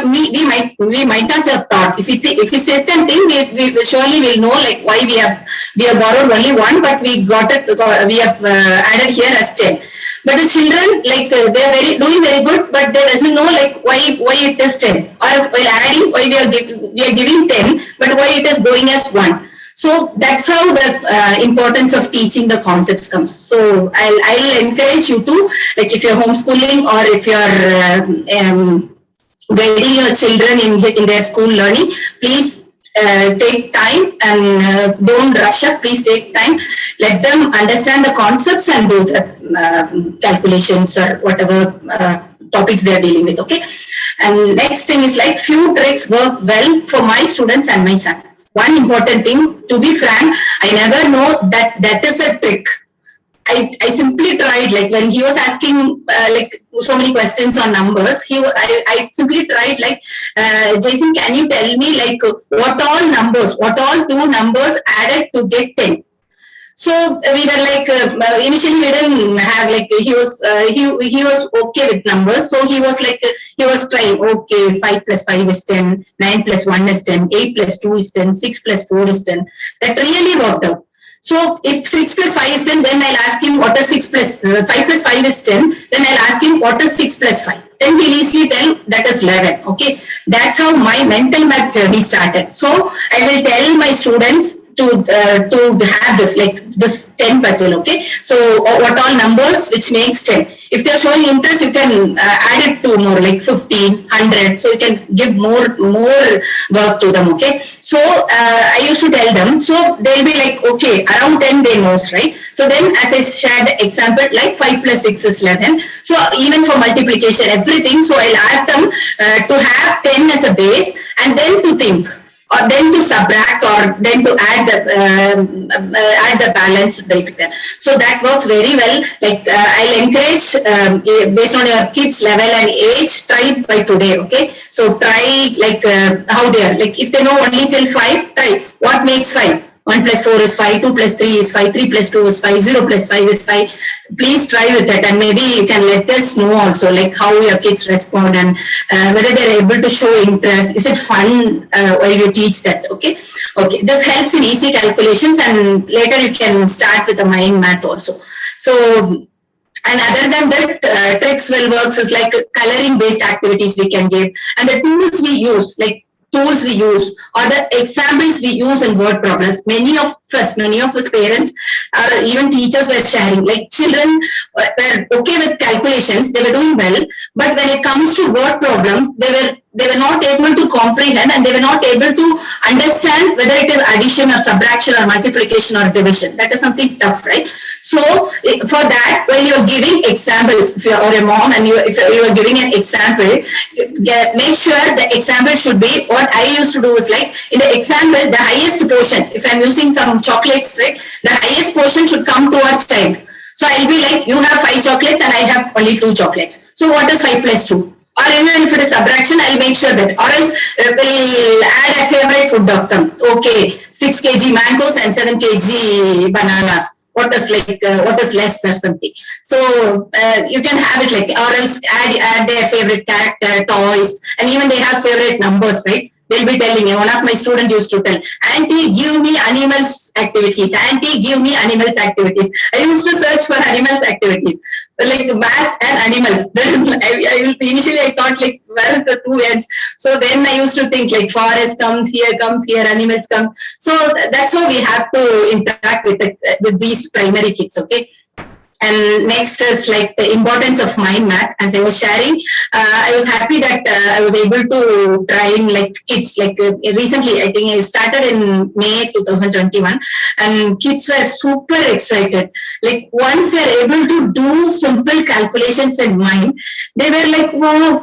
we might not have thought. If we say 10 thing, we surely will know like why we have borrowed only one, but we have added here as 10. But the children, like they're doing very good, but they doesn't know like why it is 10, or while adding, why we are giving 10, but why it is going as 1. So that's how the importance of teaching the concepts comes. So I'll encourage you to, like if you're homeschooling or if you're guiding your children in their school learning, please take time and don't rush up. Please take time. Let them understand the concepts and do the calculations or whatever topics they are dealing with. Okay. And next thing is like few tricks work well for my students and my son. One important thing, to be frank, I never know that is a trick. I simply tried, like when he was asking like so many questions on numbers, I simply tried like, Jason, can you tell me like what all two numbers added to get 10? So we were like, initially we didn't have like, he was okay with numbers. So he was like, he was trying, okay, 5 plus 5 is 10, 9 plus 1 is 10, 8 plus 2 is 10, 6 plus 4 is 10. That really worked out. So if 6 plus 5 is 10, then I'll ask him what is 6 plus 5 plus 5 is 10. Then I'll ask him what is 6 plus 5. Then he'll easily tell that is 11. Okay. That's how my mental math journey started. So I will tell my students to have this, like this 10 puzzle. Okay. So what all numbers which makes 10. If they're showing interest, you can add it to more, like 15, 100. So you can give more work to them. Okay. So I used to tell them. So they'll be like, okay, around 10 they knows, right? So then as I shared example, like 5 plus 6 is 11. So even for multiplication, everything. So I'll ask them to have 10 as a base and then to think, or then to subtract, or then to add the balance. So that works very well. Like I'll encourage based on your kids' level and age, try it by today. Okay, so try like how they are. Like if they know only till 5, try what makes 5. 1 plus 4 is 5, 2 plus 3 is 5, 3 plus 2 is 5, 0 plus 5 is 5. Please try with that, and maybe you can let us know also, like how your kids respond and whether they're able to show interest. Is it fun while you teach that? Okay. Okay. This helps in easy calculations, and later you can start with the mind math also. So, and other than that, tricks will works is like coloring based activities we can give, and the tools we use, like tools we use or the examples we use in word problems. Many of us parents or even teachers were sharing, like children were okay with calculations, they were doing well, but when it comes to word problems, they were not able to comprehend, and they were not able to understand whether it is addition or subtraction or multiplication or division. That is something tough, right? So for that, when you are giving examples, if you are a mom and if you are giving an example, make sure the example should be, what I used to do is like, in the example, the highest portion, if I'm using some chocolates, right, the highest portion should come towards child. So I'll be like, you have 5 chocolates and I have only 2 chocolates. So what is 5 plus 2? Or even if it is subtraction, I'll make sure that, or else we'll add a favorite food of them. Okay, 6 kg mangoes and 7 kg bananas. What is like, what is less or something. So you can have it like, or else add their favorite character, toys, and even they have favorite numbers, right? They'll be telling me, one of my students used to tell, Auntie, give me animals activities. Auntie, give me animals activities. I used to search for animals activities, like math and animals. Initially I thought like, where is the two ends? So then I used to think like, forest comes here, animals come. So that's how we have to interact with these primary kids. Okay. And next is like the importance of mind math. As I was sharing, I was happy that I was able to train like kids. Like recently, I think I started in May 2021, and kids were super excited. Like once they're able to do simple calculations in mind, they were like, "Wow,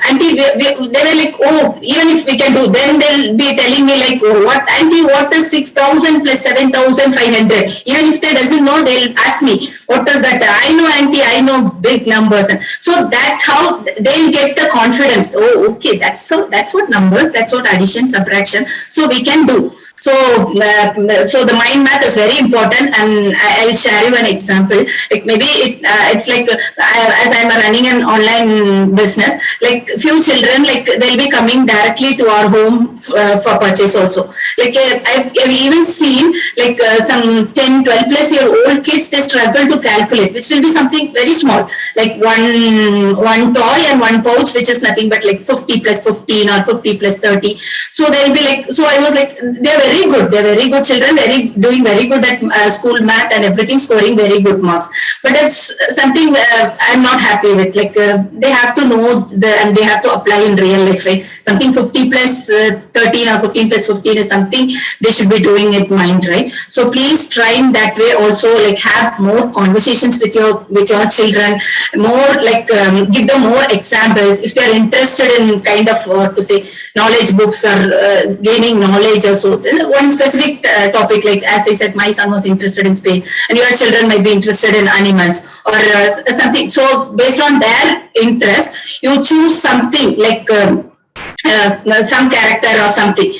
Auntie," they were like, "Oh, even if we can do," then they'll be telling me like, "Oh, what, Auntie? What is 6,000 plus 7,500?" Even if they doesn't know, they'll ask me, "What is that?" I know, Auntie, I know big numbers. And so that's how they'll get the confidence. Oh, okay, that's what numbers, that's what addition, subtraction. So we can do. So the mind math is very important, and I'll share you an example. Like maybe it's like as I'm running an online business, like few children, like they'll be coming directly to our home for purchase also. Like I've even seen like some 10, 12 plus year old kids, they struggle to calculate, which will be something very small, like one toy and one pouch, which is nothing but like 50 plus 15 or 50 plus 30. So they'll be like, so I was like, they're very very good. They're very good children, doing very good at school math and everything, scoring very good marks. But it's something I'm not happy with. Like they have to know and they have to apply in real life, right? Something 50 plus 13 or 15 plus 15 is something they should be doing it mind, right? So please try in that way. Also, like have more conversations with your children, more like give them more examples if they're interested in kind of to say knowledge books or gaining knowledge or so. One specific topic, like as I said, my son was interested in space, and your children might be interested in animals or something. So based on their interest, you choose something like some character or something.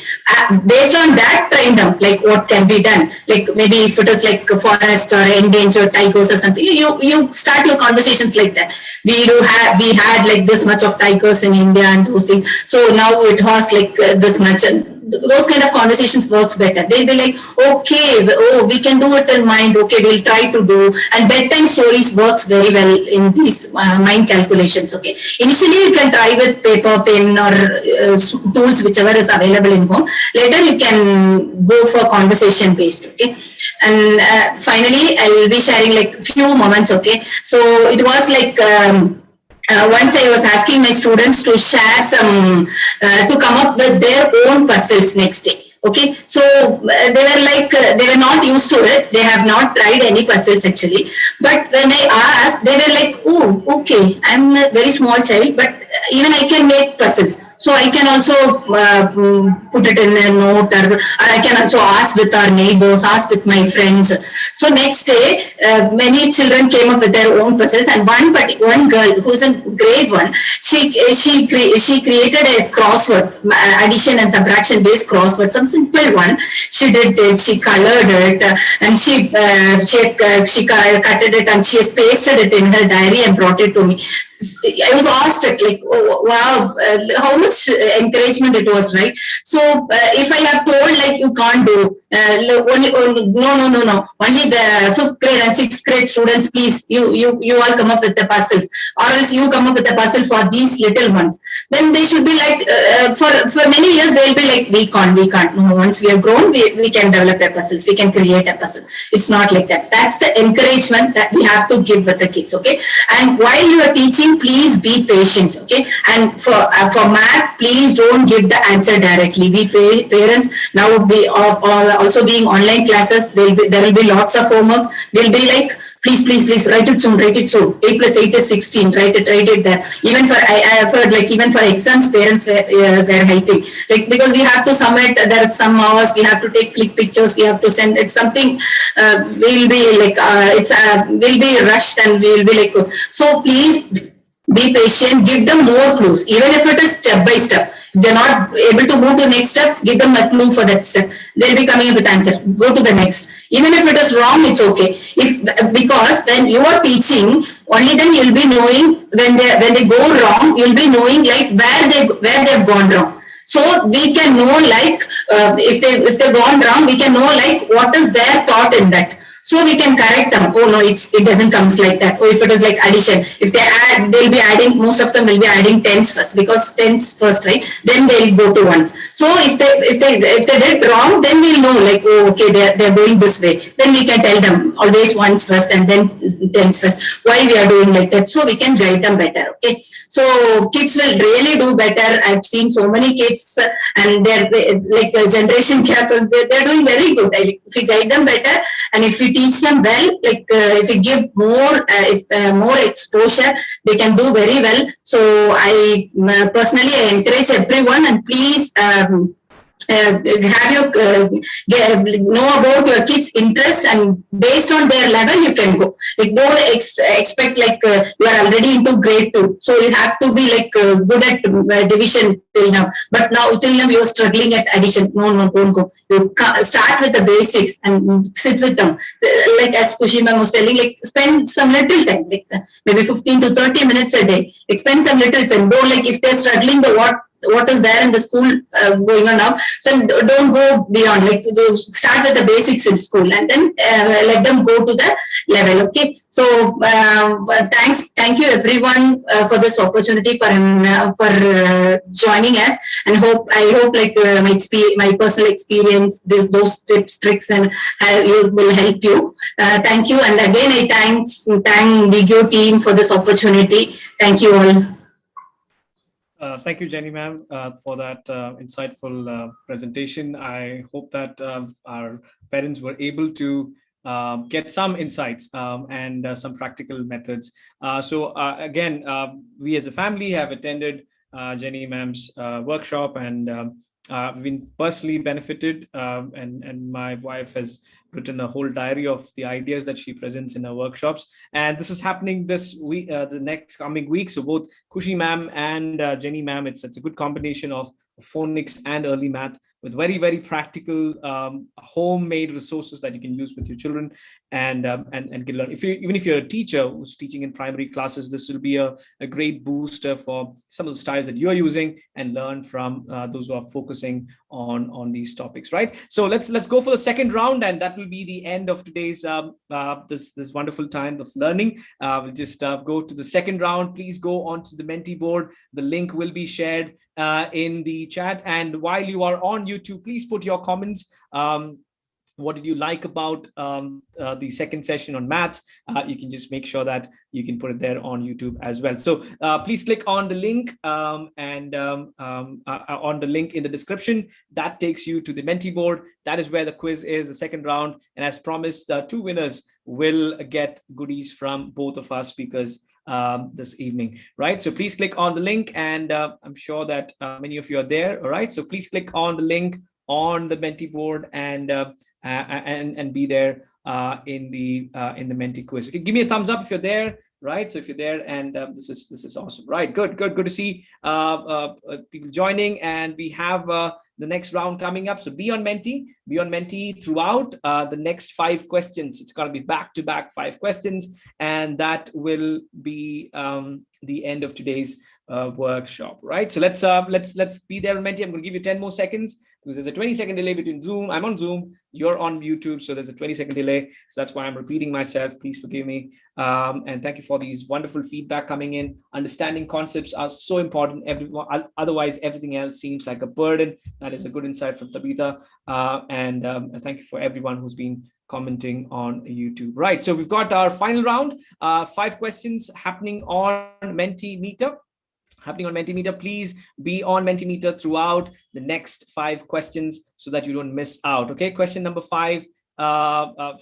Based on that, train them, like what can be done. Like maybe if it is like a forest or endangered tigers or something, you start your conversations like that. We had like this much of tigers in India and those things. So now it has like this much. And those kind of conversations works better. They'll be like, okay, oh, we can do it in mind. Okay, we'll try to do. And bedtime stories works very well in these mind calculations. Okay, initially you can try with paper, pen, or tools, whichever is available in home. Later you can go for conversation based. Okay, and finally I will be sharing like few moments. Okay, so it was like. Once I was asking my students to share some, to come up with their own puzzles next day. Okay, so they were like, they were not used to it. They have not tried any puzzles actually. But when I asked, they were like, oh, okay, I'm a very small child, but even I can make puzzles. So I can also put it in a note, or I can also ask with our neighbors, ask with my friends. So next day, many children came up with their own puzzles, and one girl who's in grade 1, she created a crossword, addition and subtraction based crossword, some simple one. She did it, she colored it, and she cutted it, and she has pasted it in her diary and brought it to me. I was asked like, oh, wow, how much encouragement it was, right? So if I have told like you can't do, no. Only the 5th grade and 6th grade students, please, you all come up with the puzzles, or else you come up with a puzzle for these little ones. Then they should be like, for many years they'll be like, we can't. No, once we have grown, we can develop the puzzles, we can create a puzzle. It's not like that. That's the encouragement that we have to give with the kids. Okay, and while you are teaching, please be patient. Okay, and for math, please don't give the answer directly. We parents now be also being online classes. There will be lots of homeworks. We'll be like, please write it soon. 8 plus 8 is 16. Write it there. Even for I have heard like even for exams, parents were helping, like, because we have to submit. There are some hours we have to take click pictures. We have to send it something. We'll be like we'll be rushed, and we'll be like, so please be patient. Give them more clues, even if it is step by step. If they're not able to move to the next step, give them a clue for that step. They'll be coming up with answer. Go to the next. Even if it is wrong, it's okay. Because when you are teaching, only then you'll be knowing when they go wrong, you'll be knowing like where they've gone wrong. So we can know like if they've gone wrong, we can know like what is their thought in that. So we can correct them. Oh no, it doesn't come like that. Or if it is like addition, if they add, they'll be adding, most of them will be adding tens first, because tens first, right? Then they'll go to ones. So if they did wrong, then we'll know like, oh, okay, they're going this way. Then we can tell them always ones first and then tens first. Why we are doing like that? So we can guide them better. Okay. So kids will really do better. I've seen so many kids, and they're like generation gap. They're doing very good. If we guide them better, and if we teach them well, like if we give more exposure, they can do very well. So I personally encourage everyone, and please have your know about your kids' interest, and based on their level you can go. Like don't expect like you are already into grade 2, so you have to be like good at division till now. But now till now you are struggling at addition. No, don't go. You start with the basics and sit with them. Like as Kushima was telling, like spend some little time, like maybe 15 to 30 minutes a day. Like spend some little time. Don't like if they're struggling the what what is there in the school going on now. So don't go beyond, like start with the basics in school and then let them go to the level. Okay. So thank you everyone for this opportunity, for joining us, and I hope like my personal experience, those tips, tricks, and you will help you. Thank you, and again I thank Video team for this opportunity. Thank you all. Thank you, Jenny ma'am, for that insightful presentation. I hope that our parents were able to get some insights and some practical methods. Again, we as a family have attended Jenny ma'am's workshop, and we've been personally benefited, and my wife has written a whole diary of the ideas that she presents in her workshops. And this is happening this week, the next coming week. So both Kushi ma'am and Jenny ma'am, it's a good combination of phonics and early math with very, very practical homemade resources that you can use with your children and get learn. Even if you're a teacher who's teaching in primary classes, this will be a great booster for some of the styles that you're using, and learn from those who are focusing on these topics, right? So let's go for the second round, and that will be the end of today's this wonderful time of learning. We'll just go to the second round. Please go onto the Menti board. The link will be shared in the chat, and while you are on YouTube, please put your comments. What did you like about the second session on maths? You can just make sure that you can put it there on YouTube as well. So please click on the link on the link in the description. That takes you to the Menti board. That is where the quiz is, the second round. And as promised, 2 winners will get goodies from both of our speakers this evening, right? So please click on the link, and I'm sure that many of you are there. All right, so please click on the link on the Menti board and be there in the Menti quiz. Okay, give me a thumbs up if you're there, right? So if you're there, and this is awesome, right? Good to see people joining, and we have the next round coming up. So be on Menti throughout the next 5 questions. It's going to be back-to-back 5 questions, and that will be the end of today's workshop, right? So let's be there on Menti. I'm going to give you 10 more seconds because there's a 20-second delay between Zoom. I'm on Zoom, you're on YouTube, so there's a 20-second delay. So that's why I'm repeating myself. Please forgive me. And thank you for these wonderful feedback coming in. Understanding concepts are so important. Otherwise, everything else seems like a burden. That is a good insight from Tabitha. And thank you for everyone who's been commenting on YouTube. Right, so we've got our final round, 5 questions happening on Mentimeter. Please be on Mentimeter throughout the next 5 questions so that you don't miss out. Okay, question number 5,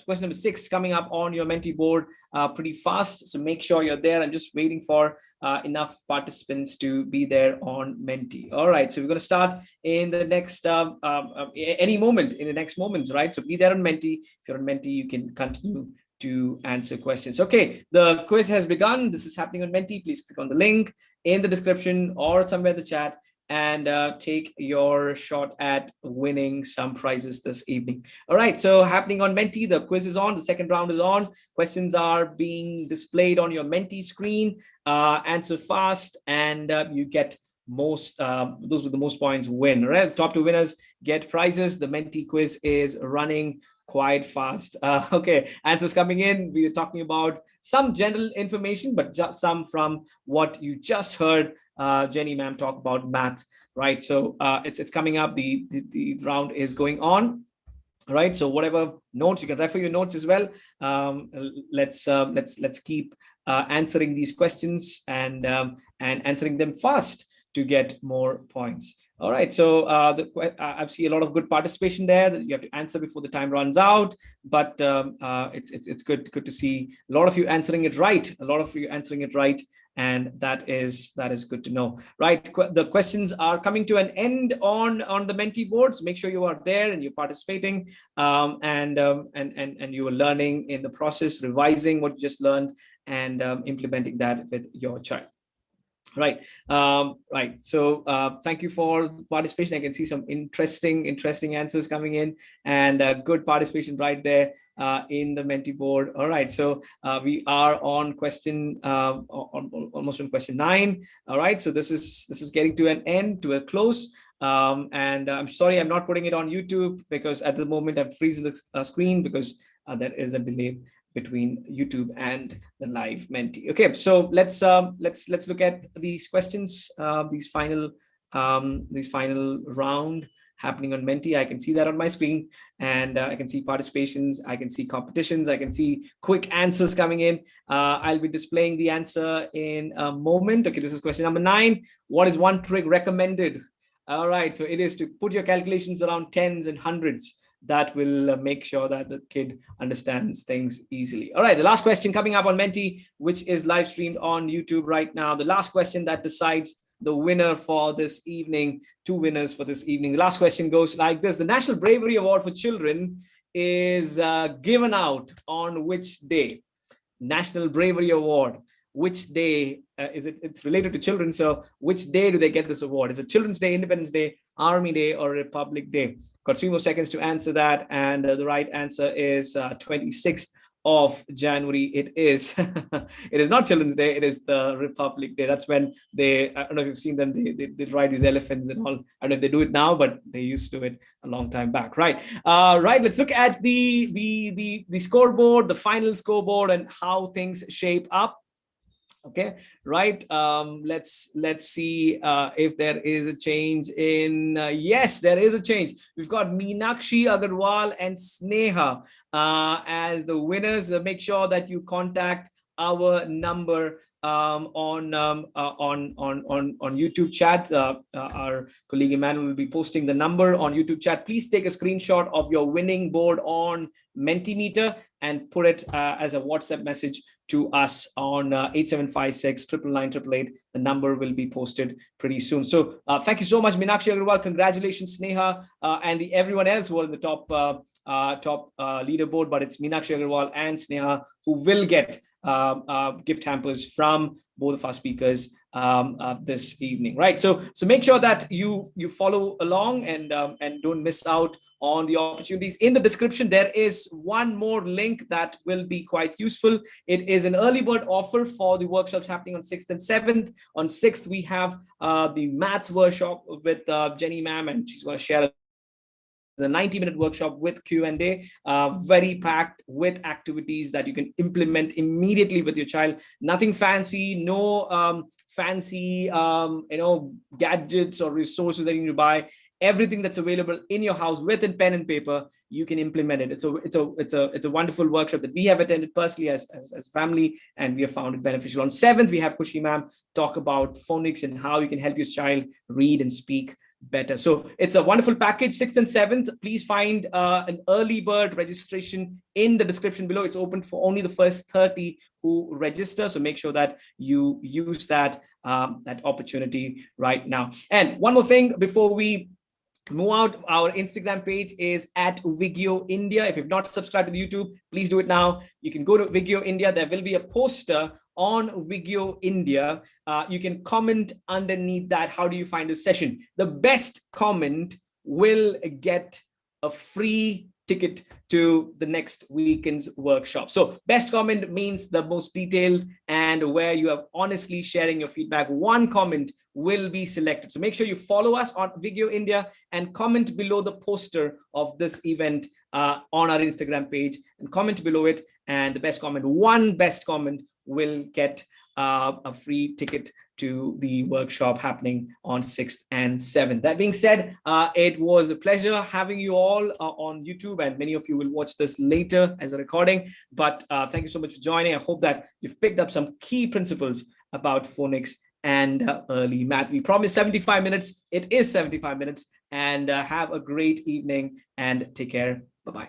question number 6 coming up on your Menti board pretty fast. So make sure you're there. I'm just waiting for enough participants to be there on Menti. All right, so we're going to start in the next any moment in the next moments, right? So be there on Menti. If you're on Menti, you can continue to answer questions. Okay, the quiz has begun. This is happening on Menti. Please click on the link in the description or somewhere in the chat and take your shot at winning some prizes this evening. All right, so happening on Menti, the quiz is on, the second round is on. Questions are being displayed on your Menti screen. Answer fast and you get most, those with the most points win, right? Top 2 winners get prizes. The Menti quiz is running quite fast. Okay, answers coming in. We are talking about some general information, but just some from what you just heard Jenny ma'am talk about math, right? So it's coming up. The round is going on. All right, so whatever notes, you can refer your notes as well. Let's keep answering these questions and answering them fast to get more points. All right, so I see a lot of good participation there. That you have to answer before the time runs out, but it's good to see a lot of you answering it right. And that is good to know, right? The questions are coming to an end on the Menti board, so make sure you are there and you're participating, and you are learning in the process, revising what you just learned, and implementing that with your child. Right. Right. So thank you for participation. I can see some interesting answers coming in, and good participation right there. in the Menti board. All right, so we are on question almost on question 9. All right, so this is getting to an end, to a close. And I'm sorry I'm not putting it on YouTube, because at the moment I'm freezing the screen because there is a delay between YouTube and the live Menti. Okay, so let's look at these questions, these final round happening on Menti. I can see that on my screen, and I can see participations, I can see competitions, I can see quick answers coming in. I'll be displaying the answer in a moment. Okay, this is question number 9. What is one trick recommended? All right, so it is to put your calculations around tens and hundreds. That will make sure that the kid understands things easily. All right, the last question coming up on Menti, which is live streamed on YouTube right now. The last question that decides the winner for this evening. 2 winners for this evening. The last question goes like this: the National Bravery Award for Children is given out on which day? National Bravery Award. Which day is it? It's related to children. So which day do they get this award? Is it Children's Day, Independence Day, Army Day, or Republic Day? Got 3 more seconds to answer that. And the right answer is 26th of January. It is. It is not Children's Day. It is the Republic Day. That's when they, I don't know if you've seen them, they ride these elephants and all. I don't know if they do it now, but they used to it a long time back. Right. Right. Let's look at the scoreboard, the final scoreboard, and how things shape up. Okay, right. Let's see if there is a change in. Yes, there is a change. We've got Meenakshi Agarwal and Sneha as the winners. Make sure that you contact our number on YouTube chat. Our colleague Emmanuel will be posting the number on YouTube chat. Please take a screenshot of your winning board on Mentimeter and put it as a WhatsApp message to us on 8756 999 The number will be posted pretty soon. So thank you so much, Meenakshi Agarwal. Congratulations, Sneha, and everyone else who are in the top leaderboard. But it's Meenakshi Agarwal and Sneha who will get gift hampers from both of our speakers this evening, right? So make sure that you follow along and don't miss out on the opportunities. In the description, there is one more link that will be quite useful. It is an early bird offer for the workshops happening on 6th and 7th. On 6th, we have the maths workshop with Jenny ma'am, and she's going to share the 90-minute workshop with Q&A, very packed with activities that you can implement immediately with your child. Nothing fancy, no fancy gadgets or resources that you need to buy. Everything that's available in your house with a pen and paper, you can implement it. It's a wonderful workshop that we have attended personally as family, and we have found it beneficial. On 7th, we have Kushi ma'am talk about phonics and how you can help your child read and speak better. So it's a wonderful package. 6th and 7th, please find an early bird registration in the description below. It's open for only the first 30 who register. So make sure that you use that opportunity right now. And one more thing before we move out, our Instagram page is at Vigio India. If you've not subscribed to the YouTube, please do it now. You can go to Vigio India. There will be a poster on Vigio India. You can comment underneath that. How do you find this session? The best comment will get a free ticket to the next weekend's workshop. So best comment means the most detailed and where you are honestly sharing your feedback. One comment will be selected. So make sure you follow us on Vigio India and comment below the poster of this event on our Instagram page, and comment below it. And the best comment, one best comment, will get a free ticket to the workshop happening on 6th and 7th. That being said, it was a pleasure having you all on YouTube, and many of you will watch this later as a recording. But thank you so much for joining. I hope that you've picked up some key principles about phonics and early math. We promised 75 minutes. It is 75 minutes. And have a great evening and take care. Bye-bye.